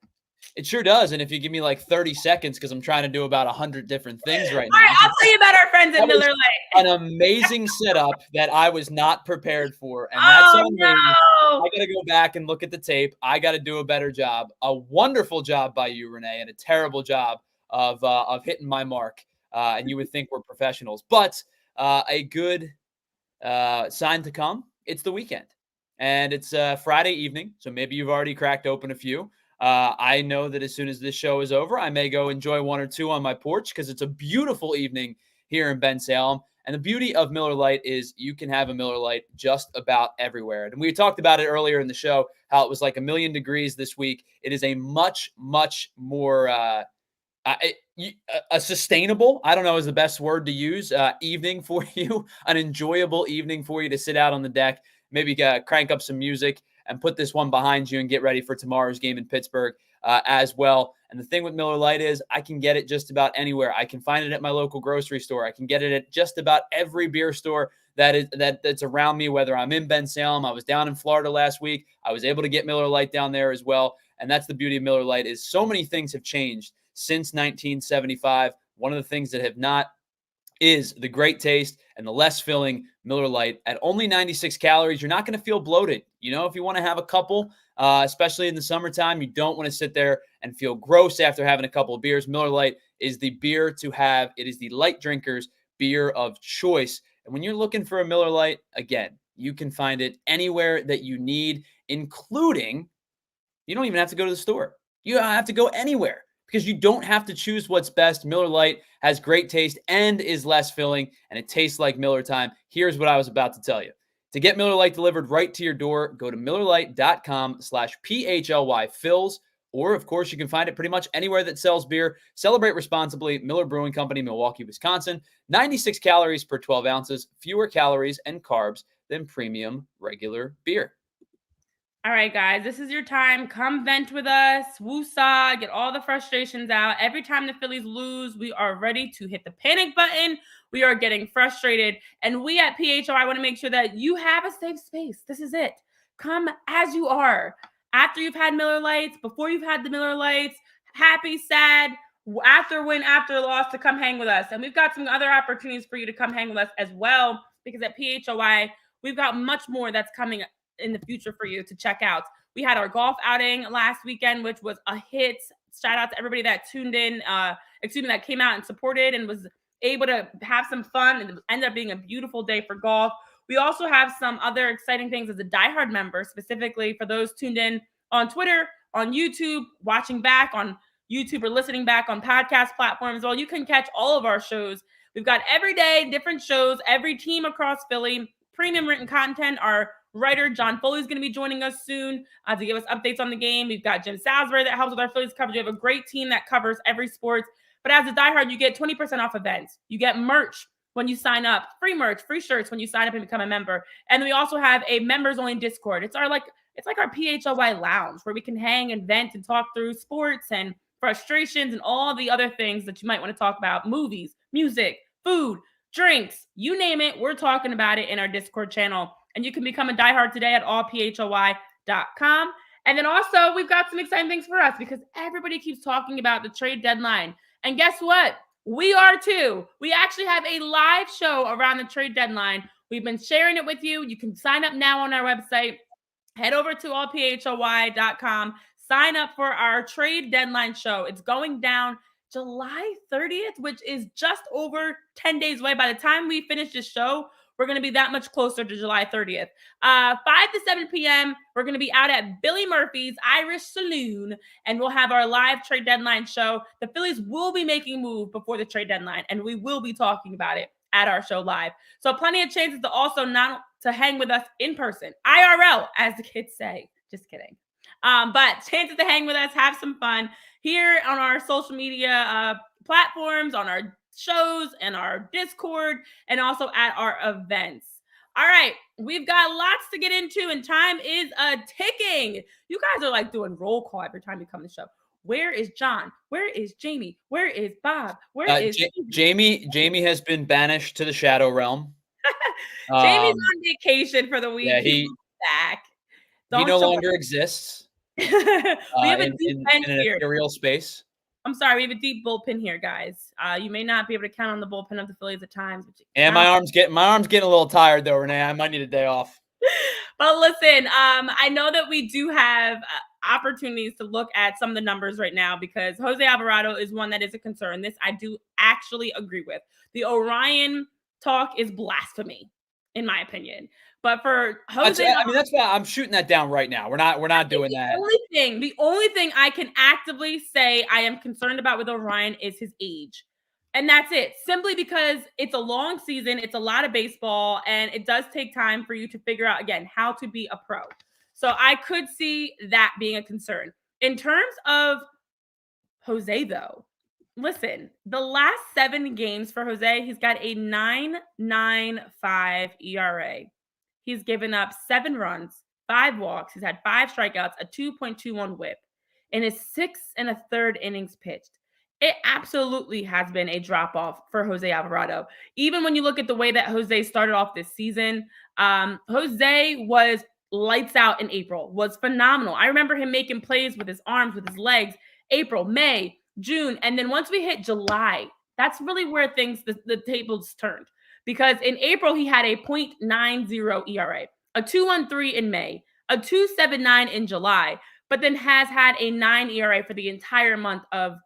It sure does. And if you give me 30 seconds, because I'm trying to do about 100 different things right now. All right, I'll tell you about our friends at Miller Lite. An amazing setup that I was not prepared for. And that's on me. I got to go back and look at the tape. I got to do a better job. A wonderful job by you, Renee, and a terrible job of hitting my mark. And you would think we're professionals. But a good sign to come. It's the weekend. And it's Friday evening. So maybe you've already cracked open a few. I know that as soon as this show is over, I may go enjoy 1 or 2 on my porch because it's a beautiful evening here in Bensalem. And the beauty of Miller Lite is you can have a Miller Lite just about everywhere. And we talked about it earlier in the show, how it was 1 million degrees this week. It is a much, much more a sustainable, I don't know is the best word to use, evening for you, an enjoyable evening for you to sit out on the deck, maybe crank up some music and put this one behind you and get ready for tomorrow's game in Pittsburgh as well. And the thing with Miller Lite is I can get it just about anywhere. I can find it at my local grocery store. I can get it at just about every beer store that's around me, whether I'm in Bensalem. I was down in Florida last week. I was able to get Miller Lite down there as well. And that's the beauty of Miller Lite is so many things have changed since 1975. One of the things that have not is the great taste and the less filling Miller Lite at only 96 calories. You're not going to feel bloated. If you want to have a couple, especially in the summertime, you don't want to sit there and feel gross after having a couple of beers. Miller Lite is the beer to have. It is the light drinkers beer of choice. And when you're looking for a Miller Lite, again, you can find it anywhere that you need, including you don't even have to go to the store. You don't have to go anywhere because you don't have to choose what's best. Miller Lite has great taste and is less filling, and it tastes like Miller time. Here's what I was about to tell you. To get Miller Lite delivered right to your door, go to MillerLite.com/PHLY Phillies. Or, of course, you can find it pretty much anywhere that sells beer. Celebrate responsibly. Miller Brewing Company, Milwaukee, Wisconsin. 96 calories per 12 ounces, fewer calories and carbs than premium regular beer. All right, guys, this is your time. Come vent with us. Woosah, get all the frustrations out. Every time the Phillies lose, we are ready to hit the panic button. We are getting frustrated. And we at PHLY want to make sure that you have a safe space. This is it. Come as you are. After you've had Miller Lites, before you've had the Miller Lites, happy, sad, after win, after loss, to come hang with us. And we've got some other opportunities for you to come hang with us as well, because at PHLY, we've got much more that's coming in the future for you to check out. We had our golf outing last weekend, which was a hit. Shout out to everybody that tuned in, that came out and supported and was able to have some fun, and it ended up being a beautiful day for golf. We also have some other exciting things as a diehard member, specifically for those tuned in on Twitter, on YouTube, watching back on YouTube, or listening back on podcast platforms. Well, you can catch all of our shows. We've got every day different shows, every team across Philly, premium written content. Our writer John Foley is going to be joining us soon to give us updates on the game. We've got Jim Salisbury that helps with our Phillies coverage. We have a great team that covers every sport. But as a diehard, you get 20% off events. You get merch when you sign up, free merch, free shirts when you sign up and become a member. And we also have a members-only Discord. It's like our PHLY lounge where we can hang and vent and talk through sports and frustrations and all the other things that you might want to talk about: movies, music, food, drinks, you name it. We're talking about it in our Discord channel. And you can become a diehard today at allphly.com. And then also, we've got some exciting things for us because everybody keeps talking about the trade deadline. And guess what? We are too. We actually have a live show around the trade deadline. We've been sharing it with you. You can sign up now on our website. Head over to allphly.com. Sign up for our trade deadline show. It's going down July 30th, which is just over 10 days away. By the time we finish this show, we're going to be that much closer to July 30th. 5 to 7 p.m., we're going to be out at Billy Murphy's Irish Saloon, and we'll have our live trade deadline show. The Phillies will be making a move before the trade deadline, and we will be talking about it at our show live. So plenty of chances to also not to hang with us in person, IRL, as the kids say. Just kidding. But chances to hang with us, have some fun here on our social media platforms, on our shows and our Discord, and also at our events. All right, we've got lots to get into, and time is ticking. You guys are like doing roll call every time you come to the show. Where is John? Where is Jamie? Where is Bob? Where is Jamie? Jamie has been banished to the shadow realm. Jamie's on vacation for the week. Yeah, he's back. He no longer exists. We have a deep in an ethereal space. I'm sorry, we have a deep bullpen here, guys. You may not be able to count on the bullpen of the Phillies at times. And my arm's getting a little tired though, Renee. I might need a day off. But listen, I know that we do have opportunities to look at some of the numbers right now because Jose Alvarado is one that is a concern. This I do actually agree with. The Orion talk is blasphemy, in my opinion. But for Jose, that's why I'm shooting that down right now. We're not doing that. The only thing I can actively say I am concerned about with Orion is his age. And that's it. Simply because it's a long season, it's a lot of baseball, and it does take time for you to figure out, again, how to be a pro. So I could see that being a concern. In terms of Jose, though, listen, the last 7 games for Jose, he's got a 9.95 ERA. He's given up 7 runs, 5 walks. He's had 5 strikeouts, a 2.21 whip in his 6 1/3 innings pitched. It absolutely has been a drop-off for Jose Alvarado. Even when you look at the way that Jose started off this season, Jose was lights out in April, was phenomenal. I remember him making plays with his arms, with his legs, April, May, June. And then once we hit July, that's really where the tables turned. Because in April, he had a 0.90 ERA, a 2.13 in May, a 2.79 in July, but then has had a 9 ERA for the entire month for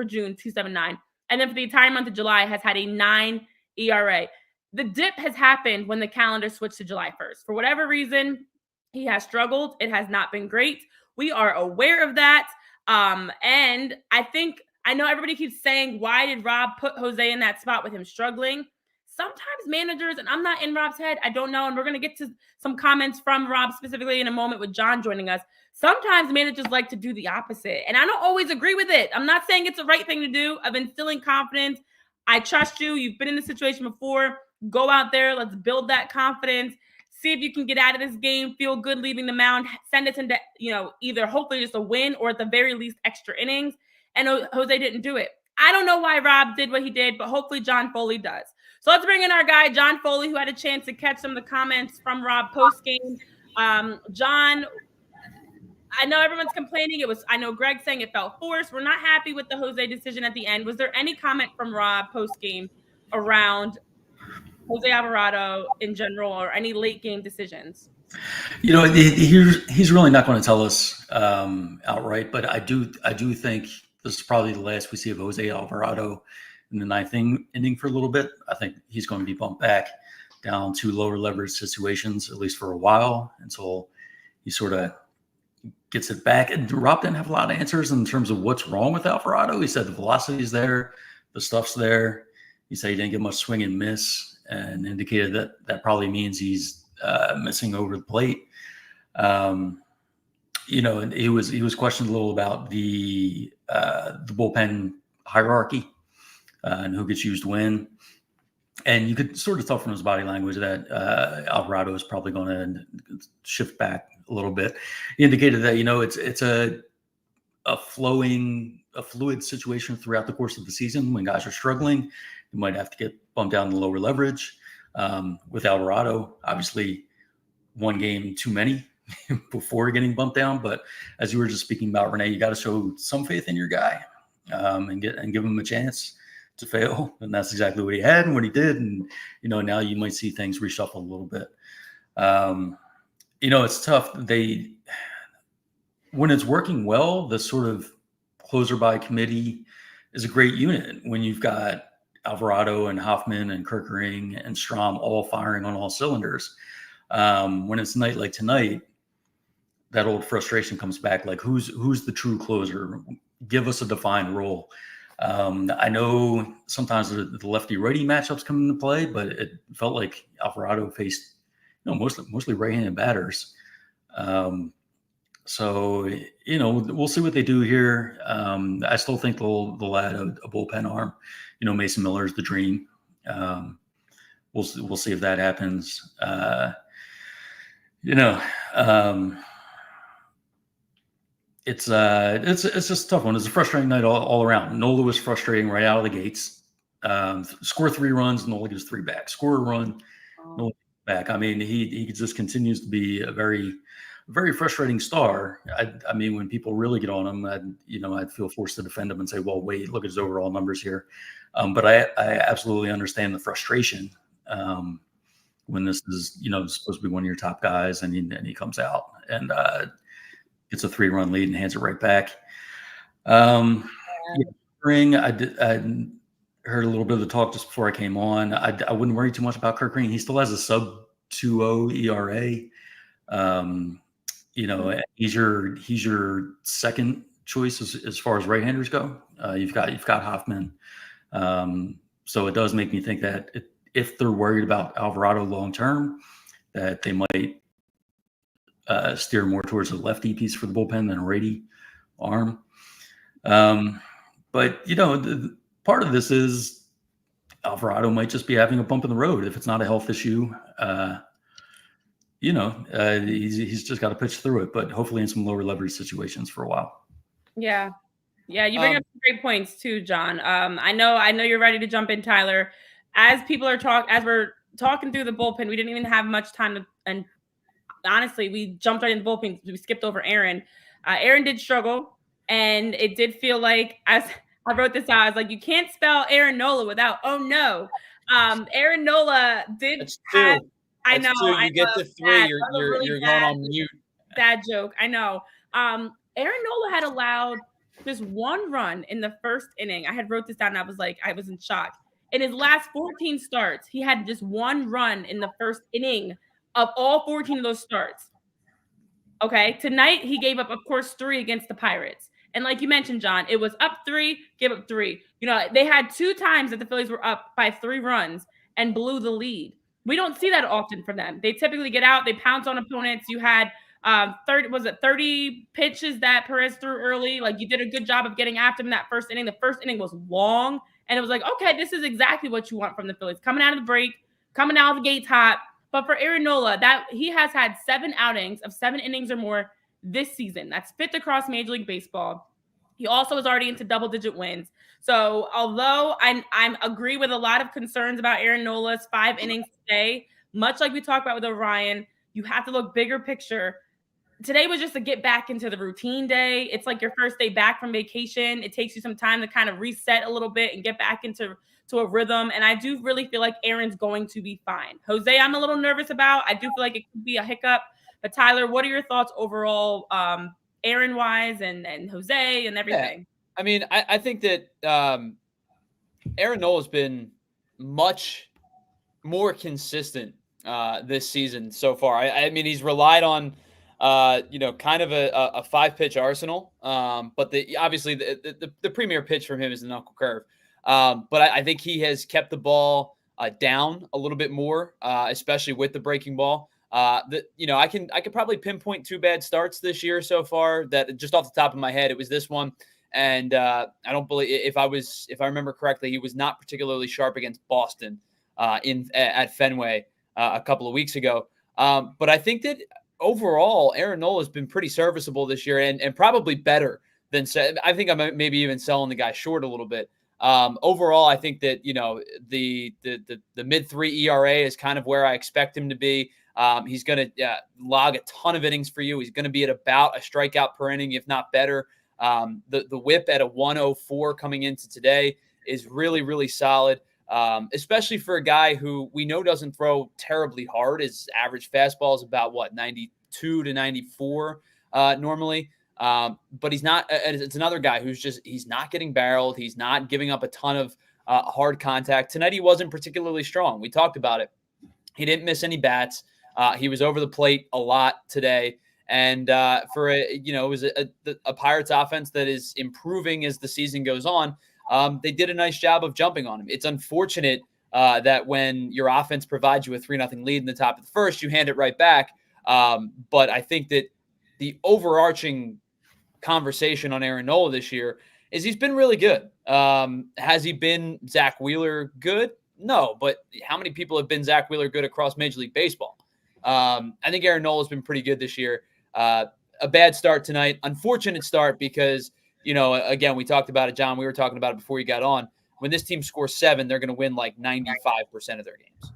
June, 2.79. And then for the entire month of July has had a 9 ERA. the dip has happened when the calendar switched to July 1st. For whatever reason, he has struggled. It has not been great. We are aware of that. And I know everybody keeps saying, why did Rob put Jose in that spot with him struggling? Sometimes managers, and I'm not in Rob's head, I don't know, and we're going to get to some comments from Rob specifically in a moment with John joining us. Sometimes managers like to do the opposite, and I don't always agree with it. I'm not saying it's the right thing to do, of instilling confidence. I trust you. You've been in this situation before. Go out there. Let's build that confidence. See if you can get out of this game, feel good leaving the mound, send it into, either hopefully just a win or at the very least extra innings. And Jose didn't do it. I don't know why Rob did what he did, but hopefully John Foley does. So let's bring in our guy, John Foley, who had a chance to catch some of the comments from Rob post-game. John, I know everyone's complaining. I know Greg saying it felt forced. We're not happy with the Jose decision at the end. Was there any comment from Rob post-game around Jose Alvarado in general, or any late game decisions? He's really not going to tell us outright, but I do think this is probably the last we see of Jose Alvarado in the ninth inning for a little bit. I think he's going to be bumped back down to lower leverage situations, at least for a while, until he sort of gets it back. And Rob didn't have a lot of answers in terms of what's wrong with Alvarado. He said the velocity is there, the stuff's there. He said he didn't get much swing and miss, and indicated that probably means he's missing over the plate. And he was questioned a little about the bullpen hierarchy and who gets used when. And you could sort of tell from his body language that Alvarado is probably going to shift back a little bit. He indicated that it's a fluid situation throughout the course of the season. When guys are struggling, you might have to get bumped down to lower leverage. With Alvarado, obviously, one game too many before getting bumped down. But as you were just speaking about, Renee, you got to show some faith in your guy and give him a chance to fail. And that's exactly what he had and what he did. And, now you might see things reshuffle a little bit. It's tough. When it's working well, the sort of closer by committee is a great unit. When you've got Alvarado and Hoffman and Kerkering and Strom all firing on all cylinders. When it's night like tonight, that old frustration comes back. Like, who's the true closer? Give us a defined role. I know sometimes the lefty-righty matchups come into play, but it felt like Alvarado faced, mostly right-handed batters. So, we'll see what they do here. I still think they'll add a bullpen arm. Mason Miller is the dream. We'll see if that happens. It's just a tough one. It's a frustrating night all around. Nola was frustrating right out of the gates. Score 3 runs, Nola gives 3 back. Score a run, Nola back. I mean, he just continues to be a very, very frustrating star. I mean, when people really get on him, I'd feel forced to defend him and say, well, wait, look at his overall numbers here. But I absolutely understand the frustration when this is, supposed to be one of your top guys, and he comes out and gets a 3-run lead and hands it right back. Ring, I heard a little bit of the talk just before I came on. I wouldn't worry too much about Kirk Ring. He still has a sub 2.0 ERA. He's your second choice as far as right-handers go. You've got Hoffman. So it does make me think that if they're worried about Alvarado long-term, that they might steer more towards a lefty piece for the bullpen than a righty arm. But part of this is Alvarado might just be having a bump in the road if it's not a health issue. He's just got to pitch through it, but hopefully in some lower leverage situations for a while. Yeah. You bring up some great points too, John. I know you're ready to jump in, Tyler. As we're talking through the bullpen, we didn't even have much time and honestly, we jumped right in the bullpen. We skipped over Aaron. Aaron did struggle, and it did feel like, as I wrote this out, I was like, you can't spell Aaron Nola without oh no. Aaron Nola did have. I know. You get to 3. You're going on mute. Bad joke. I know. Aaron Nola had allowed just 1 run in the first inning. I had wrote this down and I was in shock. In his last 14 starts, he had just 1 run in the first inning of all 14 of those starts. Okay. Tonight, he gave up, of course, 3 against the Pirates. And like you mentioned, John, it was up 3, give up 3. You know, they had 2 times that the Phillies were up by 3 runs and blew the lead. We don't see that often from them. They typically get out, they pounce on opponents. You had 30 pitches that Perez threw early. Like, you did a good job of getting after him in that first inning. The first inning was long, and it was like, okay, this is exactly what you want from the Phillies. Coming out of the break, coming out of the gates hot. But for Aaron Nola, that he has had 7 outings of 7 innings or more this season. That's 5th across Major League Baseball. He also is already into double-digit wins. So although I agree with a lot of concerns about Aaron Nola's 5 innings today, much like we talked about with Orion, you have to look bigger picture. Today was just to get back into the routine day. It's like your first day back from vacation. It takes you some time to kind of reset a little bit and get back into a rhythm. And I do really feel like Aaron's going to be fine. Jose, I'm a little nervous about. I do feel like it could be a hiccup. But Tyler, what are your thoughts overall, Aaron-wise and Jose and everything? Yeah. I mean, I think that Aaron Nola has been much more consistent this season so far. I mean, he's relied on kind of a 5-pitch arsenal. But obviously the premier pitch from him is the knuckle curve. But I think he has kept the ball down a little bit more, especially with the breaking ball. I could probably pinpoint 2 bad starts this year so far. That just off the top of my head, it was this one, and I don't believe if I remember correctly, he was not particularly sharp against Boston at Fenway a couple of weeks ago. But I think that overall, Aaron Nola has been pretty serviceable this year, and probably better than. I think I'm maybe even selling the guy short a little bit. Overall, I think that the mid-3 ERA is kind of where I expect him to be. He's going to log a ton of innings for you. He's going to be at about a strikeout per inning, if not better. The whip at a 104 coming into today is really, really solid, especially for a guy who we know doesn't throw terribly hard. His average fastball is about 92 to 94 normally. But he's not. It's another guy he's not getting barreled. He's not giving up a ton of hard contact. Tonight he wasn't particularly strong. We talked about it. He didn't miss any bats. He was over the plate a lot today. And it was a Pirates offense that is improving as the season goes on. They did a nice job of jumping on him. It's unfortunate that when your offense provides you a 3-0 lead in the top of the first, you hand it right back. But I think that the overarching conversation on Aaron Nola this year is he's been really good. Has he been Zach Wheeler good? No, but how many people have been Zach Wheeler good across Major League Baseball? I think Aaron Nola has been pretty good this year. A bad start tonight. Unfortunate start because, again, we talked about it, John. We were talking about it before you got on. When this team scores 7, they're going to win like 95% of their games.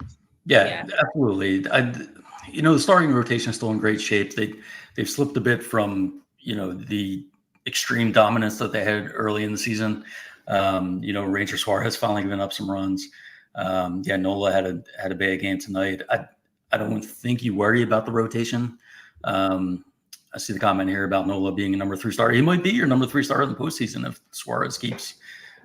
Yeah. Absolutely. The starting rotation is still in great shape. They've slipped a bit from, the extreme dominance that they had early in the season. Ranger Suarez finally given up some runs. Nola had a bad game tonight. I don't think you worry about the rotation. I see the comment here about Nola being a number 3 starter. He might be your number 3 starter in the postseason if Suarez keeps.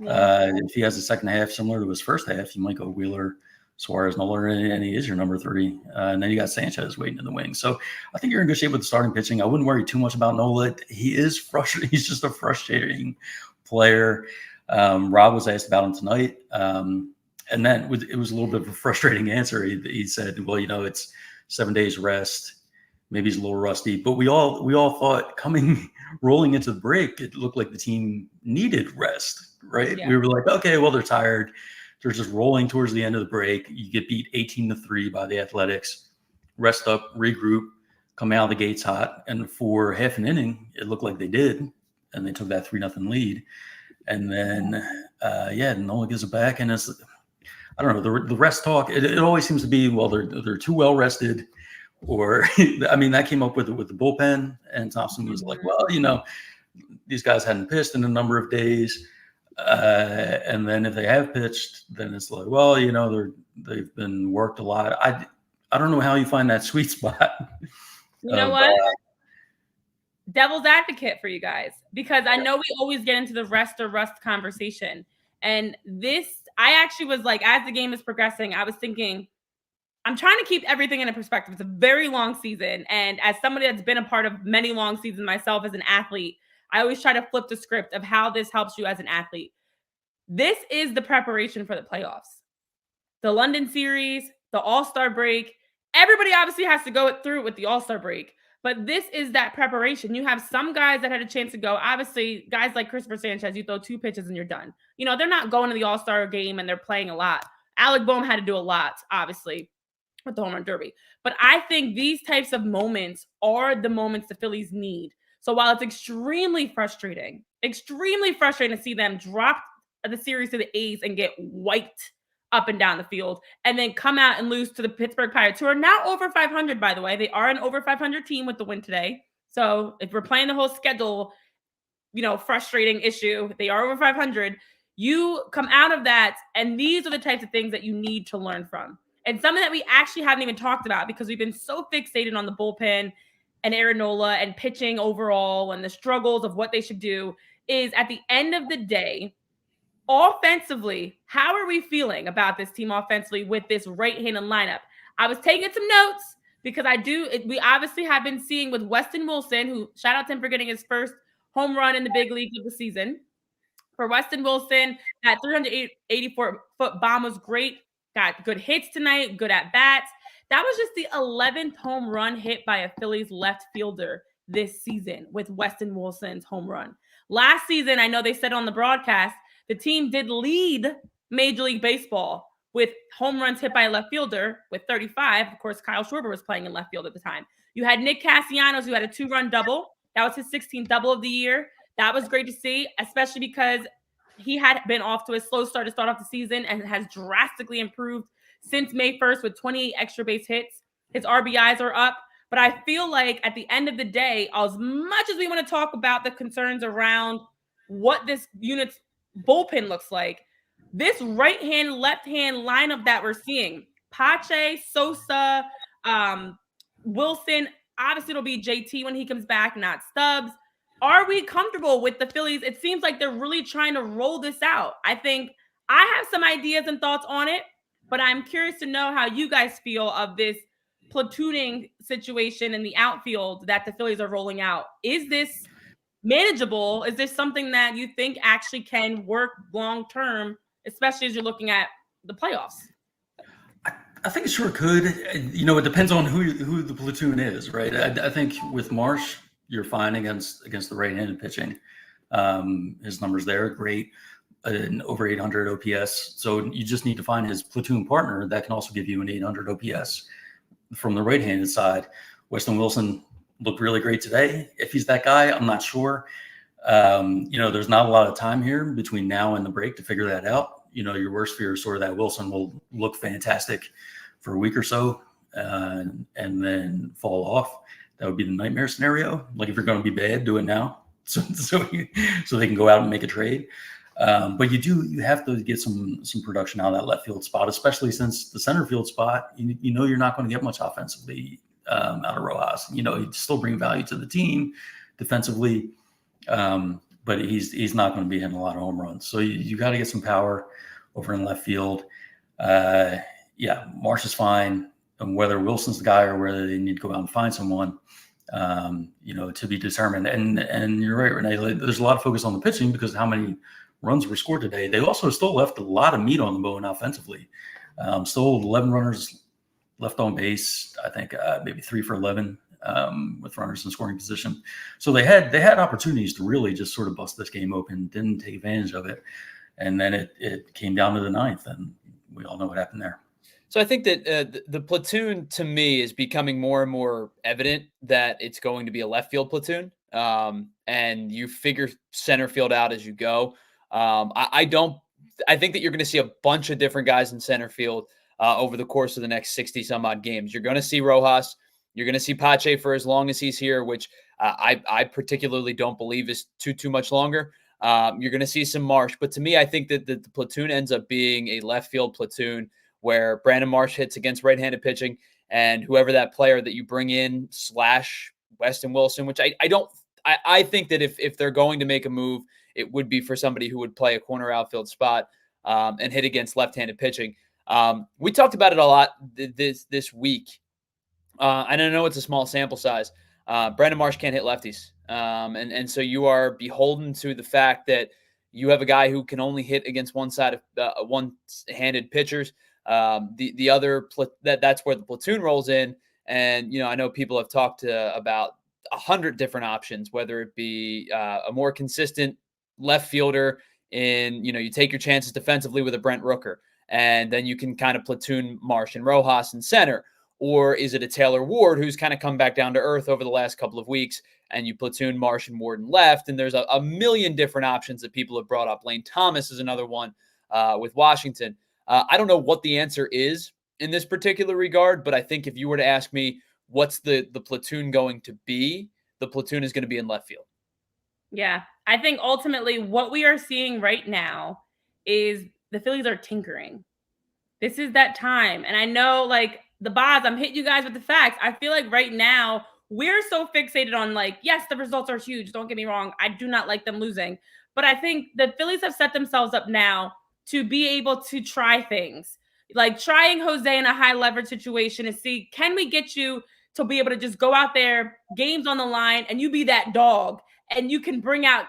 If he has a second half similar to his first half, you might go Wheeler, Suarez, Nola, and he is your number 3. And then you got Sanchez waiting in the wings. So I think you're in good shape with the starting pitching. I wouldn't worry too much about Nola. He is frustrating. He's just a frustrating player. Rob was asked about him tonight. And then it was a little bit of a frustrating answer. He said, well, it's 7 days rest. Maybe he's a little rusty. But we all thought rolling into the break, it looked like the team needed rest, right? Yeah. We were like, okay, well, they're tired. They're just rolling towards the end of the break. You get beat 18-3 by the Athletics. Rest up, regroup, come out of the gates hot. And for half an inning, it looked like they did. And they took that 3-0 lead. And then, Nola gives it back. And it's, I don't know, the rest talk, it always seems to be, well, they're too well rested. Or, I mean, that came up with the bullpen. And Thompson was like, well, these guys hadn't pitched in a number of days. And then if they have pitched, then it's like, well, they've been worked a lot. I don't know how you find that sweet spot. You know what? Devil's advocate for you guys, because I know we always get into the rest or rust conversation. And this, I actually was like, as the game is progressing, I was thinking, I'm trying to keep everything in a perspective. It's a very long season. And as somebody that's been a part of many long seasons myself as an athlete, I always try to flip the script of how this helps you as an athlete. This is the preparation for the playoffs. The London series, the All-Star break. Everybody obviously has to go through with the All-Star break, but this is that preparation. You have some guys that had a chance to go. Obviously, guys like Christopher Sanchez, you throw 2 pitches and you're done. You know, they're not going to the All-Star game and they're playing a lot. Alec Boehm had to do a lot, obviously, with the home run derby. But I think these types of moments are the moments the Phillies need. So while it's extremely frustrating to see them drop the series to the A's and get wiped up and down the field, and then come out and lose to the Pittsburgh Pirates, who are now over 500, by the way. They are an over 500 team with the win today. So if we're playing the whole schedule, frustrating issue, they are over 500. You come out of that, and these are the types of things that you need to learn from. And something that we actually haven't even talked about because we've been so fixated on the bullpen and Aaron Nola and pitching overall and the struggles of what they should do is at the end of the day, offensively, how are we feeling about this team offensively with this right-handed lineup? I was taking some notes because we obviously have been seeing with Weston Wilson, who shout out to him for getting his first home run in the big leagues of the season. For Weston Wilson, that 384-foot bomb was great. Got good hits tonight, good at bats. That was just the 11th home run hit by a Phillies left fielder this season with Weston Wilson's home run. Last season, I know they said on the broadcast, the team did lead Major League Baseball with home runs hit by a left fielder with 35. Of course, Kyle Schwarber was playing in left field at the time. You had Nick Castellanos, who had a 2-run double. That was his 16th double of the year. That was great to see, especially because he had been off to a slow start to start off the season and has drastically improved since May 1st with 28 extra base hits. His RBIs are up. But I feel like at the end of the day, as much as we want to talk about the concerns around what this unit's bullpen looks like, this right-hand, left-hand lineup that we're seeing, Pache, Sosa, Wilson, obviously it'll be JT when he comes back, not Stubbs. Are we comfortable with the Phillies? It seems like they're really trying to roll this out. I think I have some ideas and thoughts on it, but I'm curious to know how you guys feel of this platooning situation in the outfield that the Phillies are rolling out. Is this manageable? Is this something that you think actually can work long-term, especially as you're looking at the playoffs? I think it sure could. It depends on who the platoon is, right? I think with Marsh, you're fine against the right-handed pitching. His numbers there are great, over 800 OPS. So you just need to find his platoon partner that can also give you an 800 OPS from the right-handed side. Weston Wilson looked really great today. If he's that guy, I'm not sure. There's not a lot of time here between now and the break to figure that out. Your worst fear is sort of that Wilson will look fantastic for a week or so and then fall off. That would be the nightmare scenario. Like if you're going to be bad, do it now. So they can go out and make a trade. But you have to get some production out of that left field spot, especially since the center field spot, you're not going to get much offensively out of Rojas. He'd still bring value to the team defensively, but he's not going to be hitting a lot of home runs. So you got to get some power over in left field. Marsh is fine. And whether Wilson's the guy or whether they need to go out and find someone, to be determined. And you're right, Renee. There's a lot of focus on the pitching because how many runs were scored today. They also still left a lot of meat on the bone offensively. Still 11 runners left on base. I think maybe 3 for 11 with runners in scoring position. So they had opportunities to really just sort of bust this game open, didn't take advantage of it. And then it came down to the 9th, and we all know what happened there. So I think that the platoon to me is becoming more and more evident that it's going to be a left field platoon. And you figure center field out as you go. I think that you're going to see a bunch of different guys in center field over the course of the next 60 some odd games. You're going to see Rojas. You're going to see Pache for as long as he's here, which I particularly don't believe is too much longer. You're going to see some Marsh. But to me, I think that the platoon ends up being a left field platoon where Brandon Marsh hits against right-handed pitching and whoever that player that you bring in / Weston Wilson, which I think that if they're going to make a move, it would be for somebody who would play a corner outfield spot. and hit against left-handed pitching. We talked about it a lot this week. And I know it's a small sample size. Brandon Marsh can't hit lefties. And so you are beholden to the fact that you have a guy who can only hit against one side of one-handed pitchers. The other that's where the platoon rolls in. And, I know people have talked about 100 different options, whether it be a more consistent left fielder you take your chances defensively with a Brent Rooker, and then you can kind of platoon Marsh and Rojas in center. Or is it a Taylor Ward who's kind of come back down to earth over the last couple of weeks, and you platoon Marsh and Ward in left? And there's a million different options that people have brought up. Lane Thomas is another one with Washington. I don't know what the answer is in this particular regard, but I think if you were to ask me what's the platoon going to be, the platoon is going to be in left field. Yeah, I think ultimately what we are seeing right now is the Phillies are tinkering. This is that time. And I know, the Boz, I'm hitting you guys with the facts. I feel like right now we're so fixated on yes, the results are huge. Don't get me wrong. I do not like them losing. But I think the Phillies have set themselves up now to be able to try things. Like trying Jose in a high leverage situation and see, can we get you to be able to just go out there, games on the line, and you be that dog. And you can brings out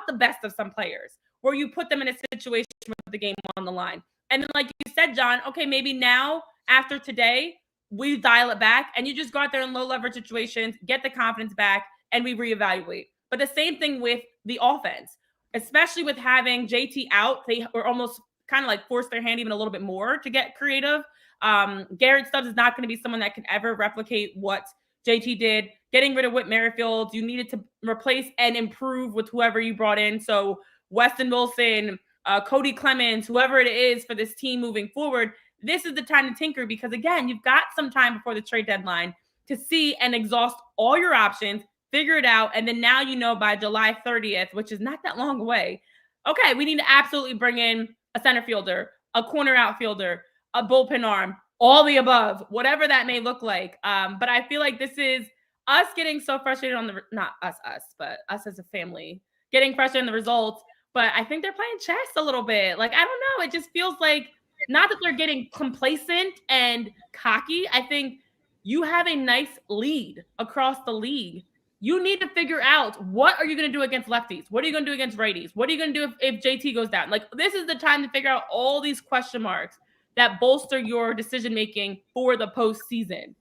the best of some players where you put them in a situation with the game on the line. And then, like you said, John, okay, maybe now after today, we dial it back and you just go out there in low leverage situations, get the confidence back, and we reevaluate. But the same thing with the offense, especially with having JT out, they were almost kind of forced their hand even a little bit more to get creative. Garrett Stubbs is not going to be someone that can ever replicate what JT did. Getting rid of Whit Merrifield, you needed to replace and improve with whoever you brought in. So Weston Wilson, Cody Clemens, whoever it is for this team moving forward, this is the time to tinker because, again, you've got some time before the trade deadline to see and exhaust all your options, figure it out, and then now by July 30th, which is not that long away, okay, we need to absolutely bring in a center fielder, a corner outfielder, a bullpen arm, all the above, whatever that may look like. But I feel like this is us getting so frustrated on not us, but us as a family getting frustrated on the results. But I think they're playing chess a little bit. I don't know. It just feels like not that they're getting complacent and cocky. I think you have a nice lead across the league. You need to figure out what are you going to do against lefties? What are you going to do against righties? What are you going to do if JT goes down? This is the time to figure out all these question marks that bolster your decision-making for the postseason.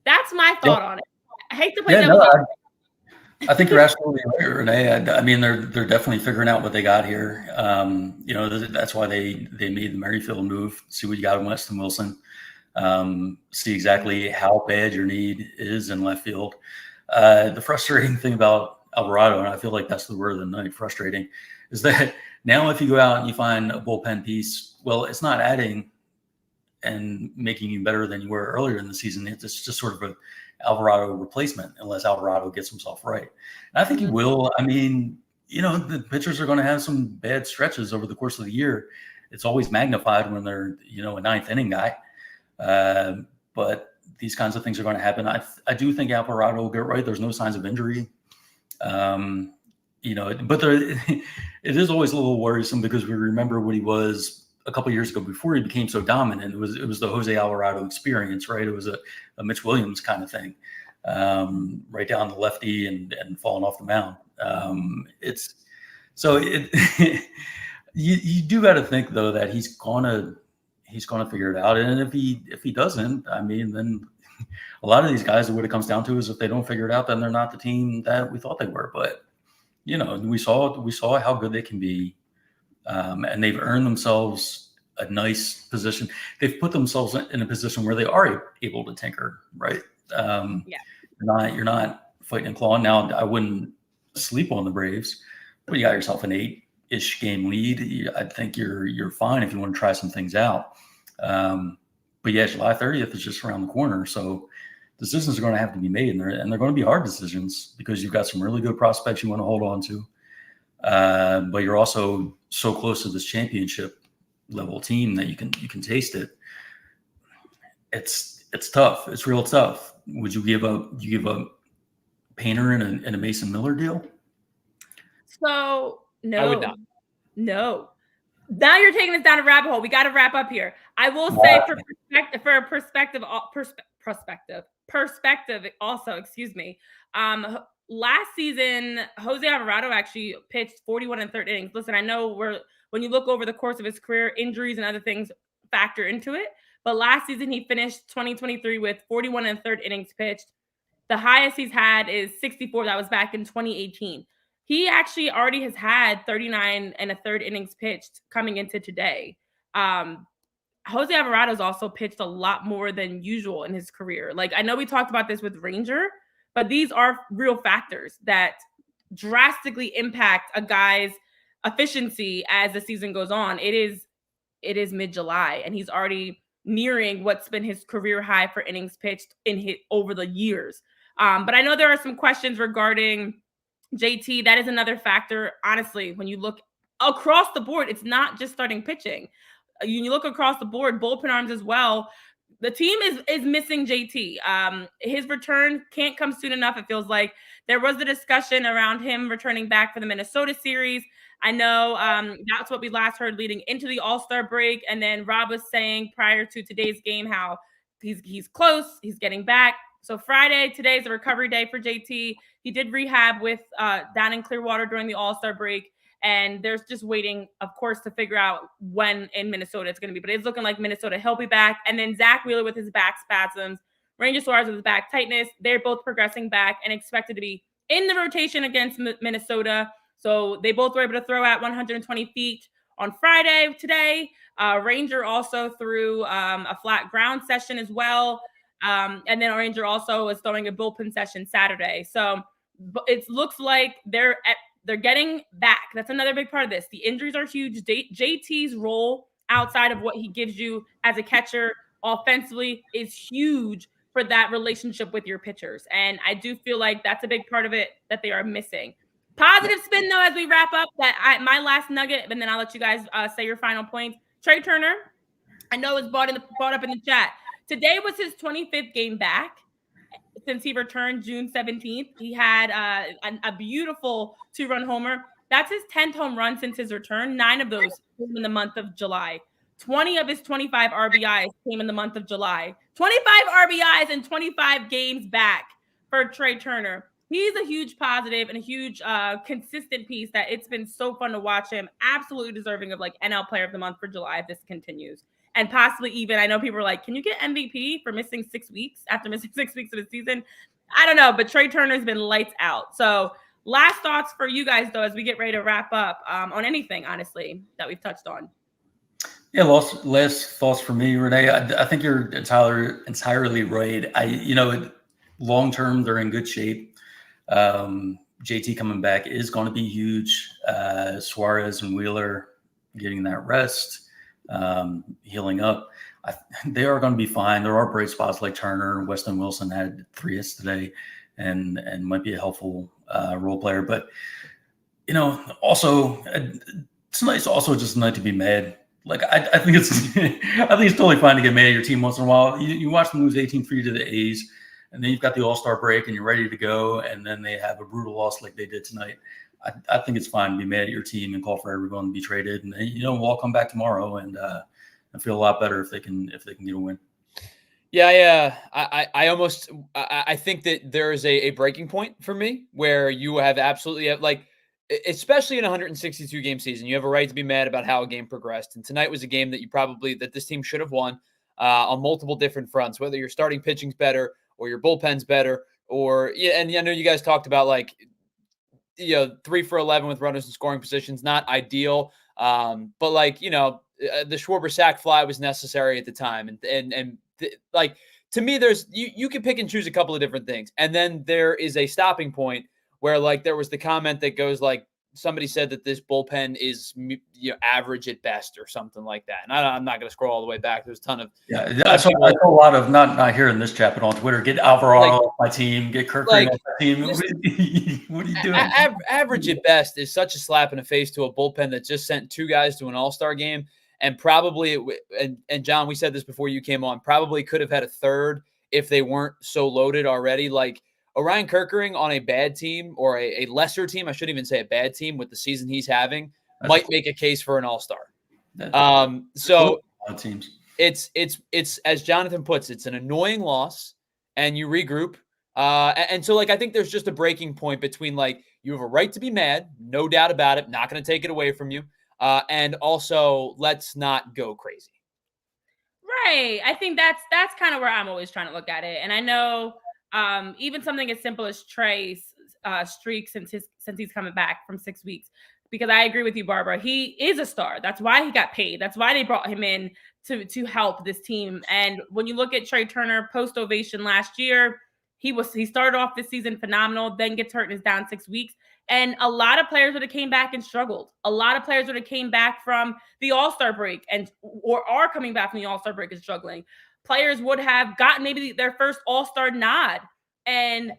That's my thought on it. I hate to play devil's advocate. I think you're absolutely right, Renee. I mean, they're definitely figuring out what they got here. That's why they made the Merrifield move. See what you got in Weston Wilson. See exactly how bad your need is in left field. The frustrating thing about Alvarado, and I feel like that's the word of the night, frustrating, is that now if you go out and you find a bullpen piece, well, it's not adding and making you better than you were earlier in the season. It's just sort of a Alvarado replacement unless Alvarado gets himself right. And I think he will. I mean, the pitchers are going to have some bad stretches over the course of the year. It's always magnified when they're, a ninth inning guy. But these kinds of things are going to happen. I do think Alvarado will get right. There's no signs of injury. But it is always a little worrisome because we remember what he was a couple of years ago before he became so dominant. It was the Jose Alvarado experience, right? It was a Mitch Williams kind of thing, right down the lefty and falling off the mound. You do got to think though that he's gonna figure it out, and if he doesn't, I mean, then a lot of these guys, what it comes down to is if they don't figure it out, then they're not the team that we thought they were. But we saw how good they can be. And they've earned themselves a nice position. They've put themselves in a position where they are able to tinker, right? You're not fighting and clawing. Now, I wouldn't sleep on the Braves, but you got yourself an 8-ish game lead. I think you're fine if you want to try some things out. But yeah, July 30th is just around the corner, so decisions are going to have to be made, and they're going to be hard decisions because you've got some really good prospects you want to hold on to. But you're also so close to this championship level team that you can taste it. It's tough. It's real tough. Would you give up Painter in a Mason Miller deal? So no, I would not. No. Now you're taking us down a rabbit hole. We got to wrap up here. I will say perspective also, excuse me. Last season, Jose Alvarado actually pitched 41 and third innings. Listen, I know when you look over the course of his career, injuries and other things factor into it. But last season, he finished 2023 with 41 and third innings pitched. The highest he's had is 64. That was back in 2018. He actually already has had 39 and a third innings pitched coming into today. Jose Alvarado's also pitched a lot more than usual in his career. Like, I know we talked about this with Ranger, but these are real factors that drastically impact a guy's efficiency as the season goes on. It is mid-July, and he's already nearing what's been his career high for innings pitched over the years. But I know there are some questions regarding JT. That is another factor. Honestly, when you look across the board, it's not just starting pitching. You look across the board, bullpen arms as well. The team is missing JT. His return can't come soon enough. It feels like there was a discussion around him returning back for the Minnesota series. I know that's what we last heard leading into the All-Star break. And then Rob was saying prior to today's game how he's close, he's getting back. So Friday, today's a recovery day for JT. He did rehab with down in Clearwater during the All-Star break. And there's just waiting, of course, to figure out when in Minnesota it's going to be. But it's looking like Minnesota, he'll be back. And then Zach Wheeler with his back spasms, Ranger Suarez with his back tightness. They're both progressing back and expected to be in the rotation against Minnesota. So they both were able to throw at 120 feet on Friday today. Ranger also threw a flat ground session as well. And then Ranger also is throwing a bullpen session Saturday. So it looks like they're getting back. That's another big part of this. The injuries are huge. JT's role outside of what he gives you as a catcher offensively is huge for that relationship with your pitchers. And I do feel like that's a big part of it that they are missing. Positive spin, though, as we wrap up, my last nugget, and then I'll let you guys say your final points. Trey Turner, I know it's brought up in the chat. Today was his 25th game back since he returned June 17th. He had a beautiful 2-run homer. That's his 10th home run since his return. 9 of those came in the month of July. 20 of his 25 RBIs came in the month of July. 25 RBIs and 25 games back for Trey Turner. He's a huge positive and a huge consistent piece that it's been so fun to watch him. Absolutely deserving of like NL Player of the Month for July if this continues. And possibly even, I know people are like, can you get MVP for missing 6 weeks after missing 6 weeks of the season? I don't know, but Trey Turner's been lights out. So last thoughts for you guys, though, as we get ready to wrap up on anything, honestly, that we've touched on. Yeah, last thoughts for me, Renee. I think you're entirely right. Long term, they're in good shape. JT coming back is going to be huge. Suarez and Wheeler getting that rest, healing up. They are going to be fine. There are bright spots like Turner. Weston Wilson had 3 hits today and might be a helpful role player. But, also tonight's also just a night to be mad. Like I think it's totally fine to get mad at your team once in a while. You watch them lose 18-3 to the A's, and then you've got the All-Star break and you're ready to go, and then they have a brutal loss like they did tonight. I think it's fine to be mad at your team and call for everyone to be traded, and we'll all come back tomorrow and feel a lot better if they can get a win. Yeah. I think that there is a breaking point for me where you have absolutely like. Especially in a 162 game season, you have a right to be mad about how a game progressed. And tonight was a game that this team should have won on multiple different fronts, whether your starting pitching's better or your bullpen's better, and I know you guys talked about 3 for 11 with runners in scoring positions, not ideal. But the Schwarber sac fly was necessary at the time. And to me, there's, you can pick and choose a couple of different things. And then there is a stopping point where there was the comment that goes somebody said that this bullpen is average at best or something like that. And I'm not going to scroll all the way back. There's a ton of I saw a lot of not here in this chat, but on Twitter. Get Alvarado off my team. Get Kirk off my team. What are you doing? Average at best is such a slap in the face to a bullpen that just sent 2 guys to an All-Star game, and probably and John, we said this before you came on. Probably could have had a third if they weren't so loaded already. Orion Kirkering on a bad team or a lesser team, I shouldn't even say a bad team with the season he's having, might make a case for an All-Star. So teams. It's as Jonathan puts, it's an annoying loss, and you regroup. And so, like, I think there's just a breaking point between, like, you have a right to be mad, no doubt about it, not going to take it away from you, and also let's not go crazy. Right. I think that's kind of where I'm always trying to look at it. And I know even something as simple as Trey's streak since he's coming back from 6 weeks, because I agree with you, Barbara. He is a star. That's why he got paid. That's why they brought him in to help this team. And when you look at Trey Turner post ovation last year, he started off this season phenomenal, then gets hurt and is down 6 weeks. And a lot of players would have came back and struggled. A lot of players would have came back from the All-Star break or are coming back from the All-Star break and struggling. Players would have gotten maybe their first All-Star nod and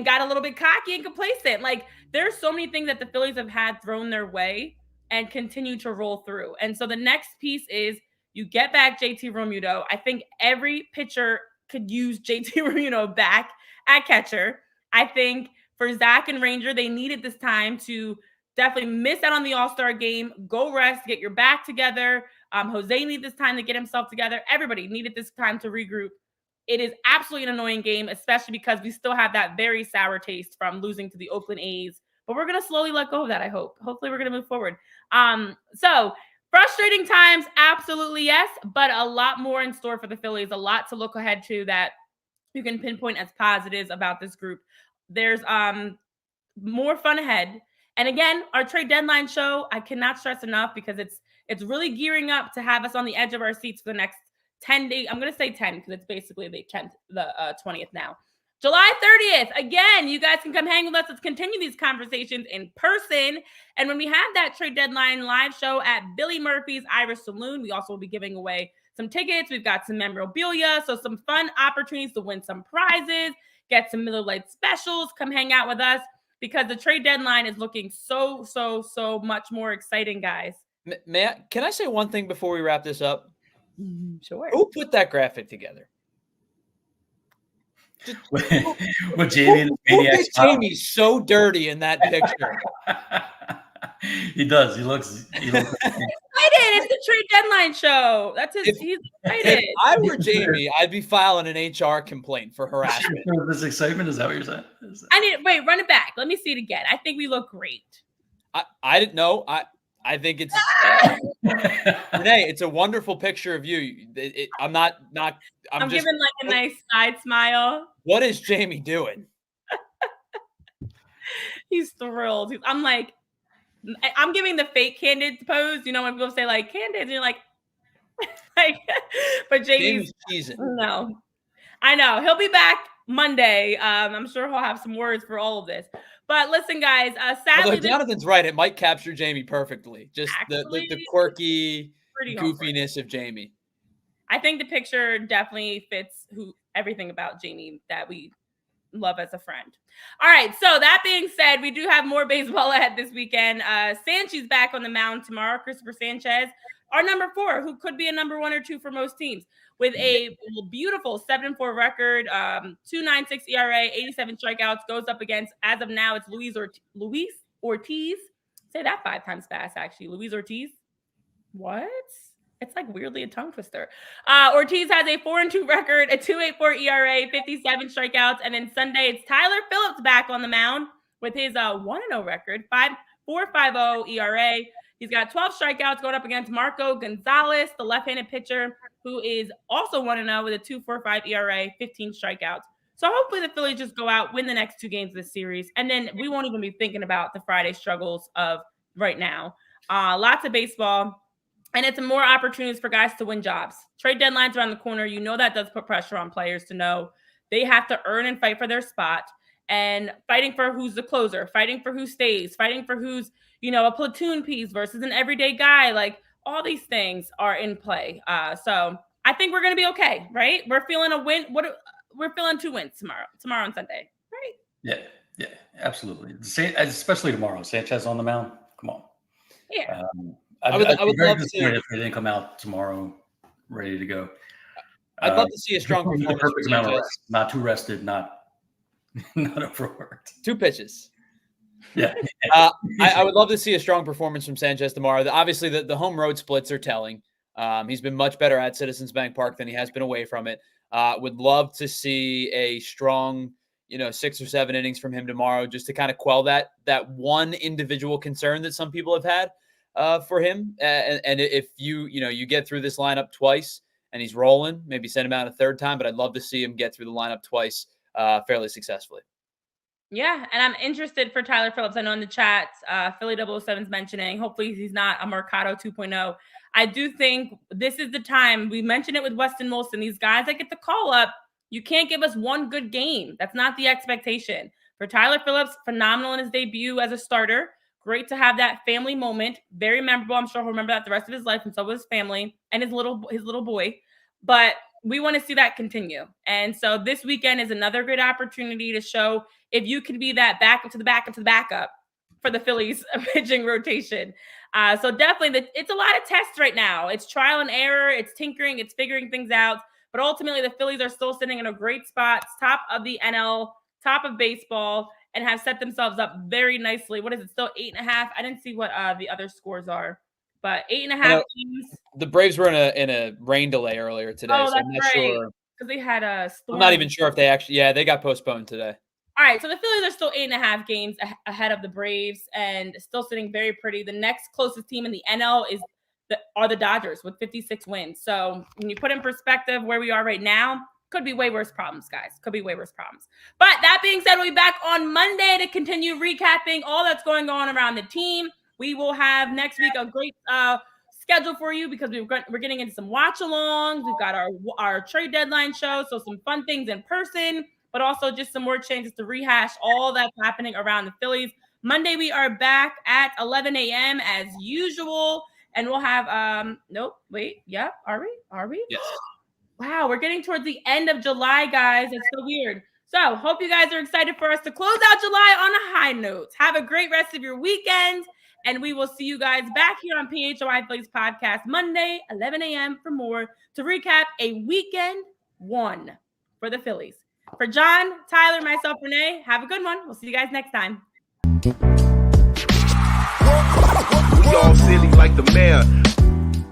got a little bit cocky and complacent. Like, there's so many things that the Phillies have had thrown their way and continue to roll through. And so the next piece is you get back JT Realmuto. I think every pitcher could use JT Realmuto back at catcher. I think for Zach and Ranger, they needed this time to definitely miss out on the All-Star game, go rest, get your back together. Jose needed this time to get himself together. Everybody needed this time to regroup. It is absolutely an annoying game, especially because we still have that very sour taste from losing to the Oakland A's. But we're going to slowly let go of that, I hope. Hopefully we're going to move forward. So frustrating times, absolutely yes, but a lot more in store for the Phillies, a lot to look ahead to that you can pinpoint as positives about this group. There's more fun ahead. And again, our trade deadline show, I cannot stress enough because it's really gearing up to have us on the edge of our seats for the next 10 days. I'm going to say 10 because it's basically the 20th now. July 30th. Again, you guys can come hang with us. Let's continue these conversations in person. And when we have that trade deadline live show at Billy Murphy's Irish Saloon, we also will be giving away some tickets. We've got some memorabilia. So some fun opportunities to win some prizes, get some Miller Lite specials. Come hang out with us because the trade deadline is looking so much more exciting, guys. Can I say one thing before we wrap this up? Sure. Who put that graphic together? With Jamie, Jamie so dirty in that picture. He does. He looks excited. It's the trade deadline show. That's his. He's excited. If I were Jamie, I'd be filing an HR complaint for harassment. This excitement, is that what you're saying? Wait, run it back. Let me see it again. I think we look great. I didn't know. I think it's Renee. It's a wonderful picture of you. I'm just giving like a nice side smile. What is Jamie doing? He's thrilled. I'm giving the fake candid pose. You know, when people say like candid, and you're like, but Jamie's cheesing. No, I know he'll be back Monday. I'm sure he'll have some words for all of this. But listen, guys, sadly, Jonathan's right. It might capture Jamie perfectly. Just the quirky goofiness of Jamie. I think the picture definitely fits everything about Jamie that we love as a friend. All right. So that being said, we do have more baseball ahead this weekend. Sanchez back on the mound tomorrow. Christopher Sanchez, our number 4, who could be a number 1 or 2 for most teams, with a beautiful 7-4 record, 2.96 ERA, 87 strikeouts, goes up against, as of now, it's Luis Ortiz. Say that 5 times fast, actually. Luis Ortiz. What? It's like weirdly a tongue twister. Ortiz has a 4-2 record, a 2.84 ERA, 57 strikeouts. And then Sunday, it's Tyler Phillips back on the mound with his 1-0 record, 4.50 ERA. He's got 12 strikeouts going up against Marco Gonzalez, the left-handed pitcher, who is also 1-0 with a 2.45 ERA, 15 strikeouts. So hopefully the Phillies just go out, win the next 2 games of this series, and then we won't even be thinking about the Friday struggles of right now. Lots of baseball. And it's more opportunities for guys to win jobs. Trade deadlines around the corner. You know that does put pressure on players to know they have to earn and fight for their spot. And fighting for who's the closer, fighting for who stays, fighting for who's, a platoon piece versus an everyday guy. Like, all these things are in play. So I think we're going to be okay, right? We're feeling a win. We're feeling 2 wins tomorrow and Sunday, right? Yeah, absolutely. Especially tomorrow. Sanchez on the mound. Come on. Yeah. I would love to see if they didn't come out tomorrow ready to go. I'd love to see a strong performance. Perfect amount of rest, not too rested, not overworked. 2 pitches. Yeah. I would love to see a strong performance from Sanchez tomorrow. Obviously, the home road splits are telling. He's been much better at Citizens Bank Park than he has been away from it. Would love to see a strong, 6 or 7 innings from him tomorrow, just to kind of quell that one individual concern that some people have had for him. And if you get through this lineup twice and he's rolling, maybe send him out a third time. But I'd love to see him get through the lineup twice fairly successfully. Yeah, and I'm interested for Tyler Phillips. I know in the chat, Philly 007's mentioning, hopefully he's not a Mercado 2.0. I do think this is the time. We mentioned it with Weston Wilson. These guys that get the call up, you can't give us one good game. That's not the expectation. For Tyler Phillips, phenomenal in his debut as a starter. Great to have that family moment. Very memorable. I'm sure he'll remember that the rest of his life, and so will his family and his little boy. But we want to see that continue. And so this weekend is another great opportunity to show if you can be that backup to the backup to the backup for the Phillies pitching rotation. So definitely, it's a lot of tests right now. It's trial and error. It's tinkering. It's figuring things out. But ultimately, the Phillies are still sitting in a great spot, top of the NL, top of baseball, and have set themselves up very nicely. What is it? Still 8.5? I didn't see what the other scores are, but 8.5 teams. The Braves were in a rain delay earlier today. Oh, so that's I'm not right. sure. Because they had a storm. I'm not even sure if they actually. Yeah, they got postponed today. All right, so the Phillies are still 8.5 games ahead of the Braves and still sitting very pretty. The next closest team in the NL are the Dodgers with 56 wins. So when you put in perspective where we are right now, could be way worse problems, guys. Could be way worse problems. But that being said, we'll be back on Monday to continue recapping all that's going on around the team. We will have next week a great schedule for you because we're getting into some watch-alongs. We've got our trade deadline show, so some fun things in person, but also just some more changes to rehash all that's happening around the Phillies. Monday, we are back at 11 a.m. as usual, and we'll have are we? Yes. Wow, we're getting towards the end of July, guys. It's so weird. So hope you guys are excited for us to close out July on a high note. Have a great rest of your weekend, and we will see you guys back here on PHLY Phillies podcast Monday, 11 a.m. for more to recap a weekend one for the Phillies. For John, Tyler, myself, Renee, have a good one. We'll see you guys next time. We all silly like the mayor.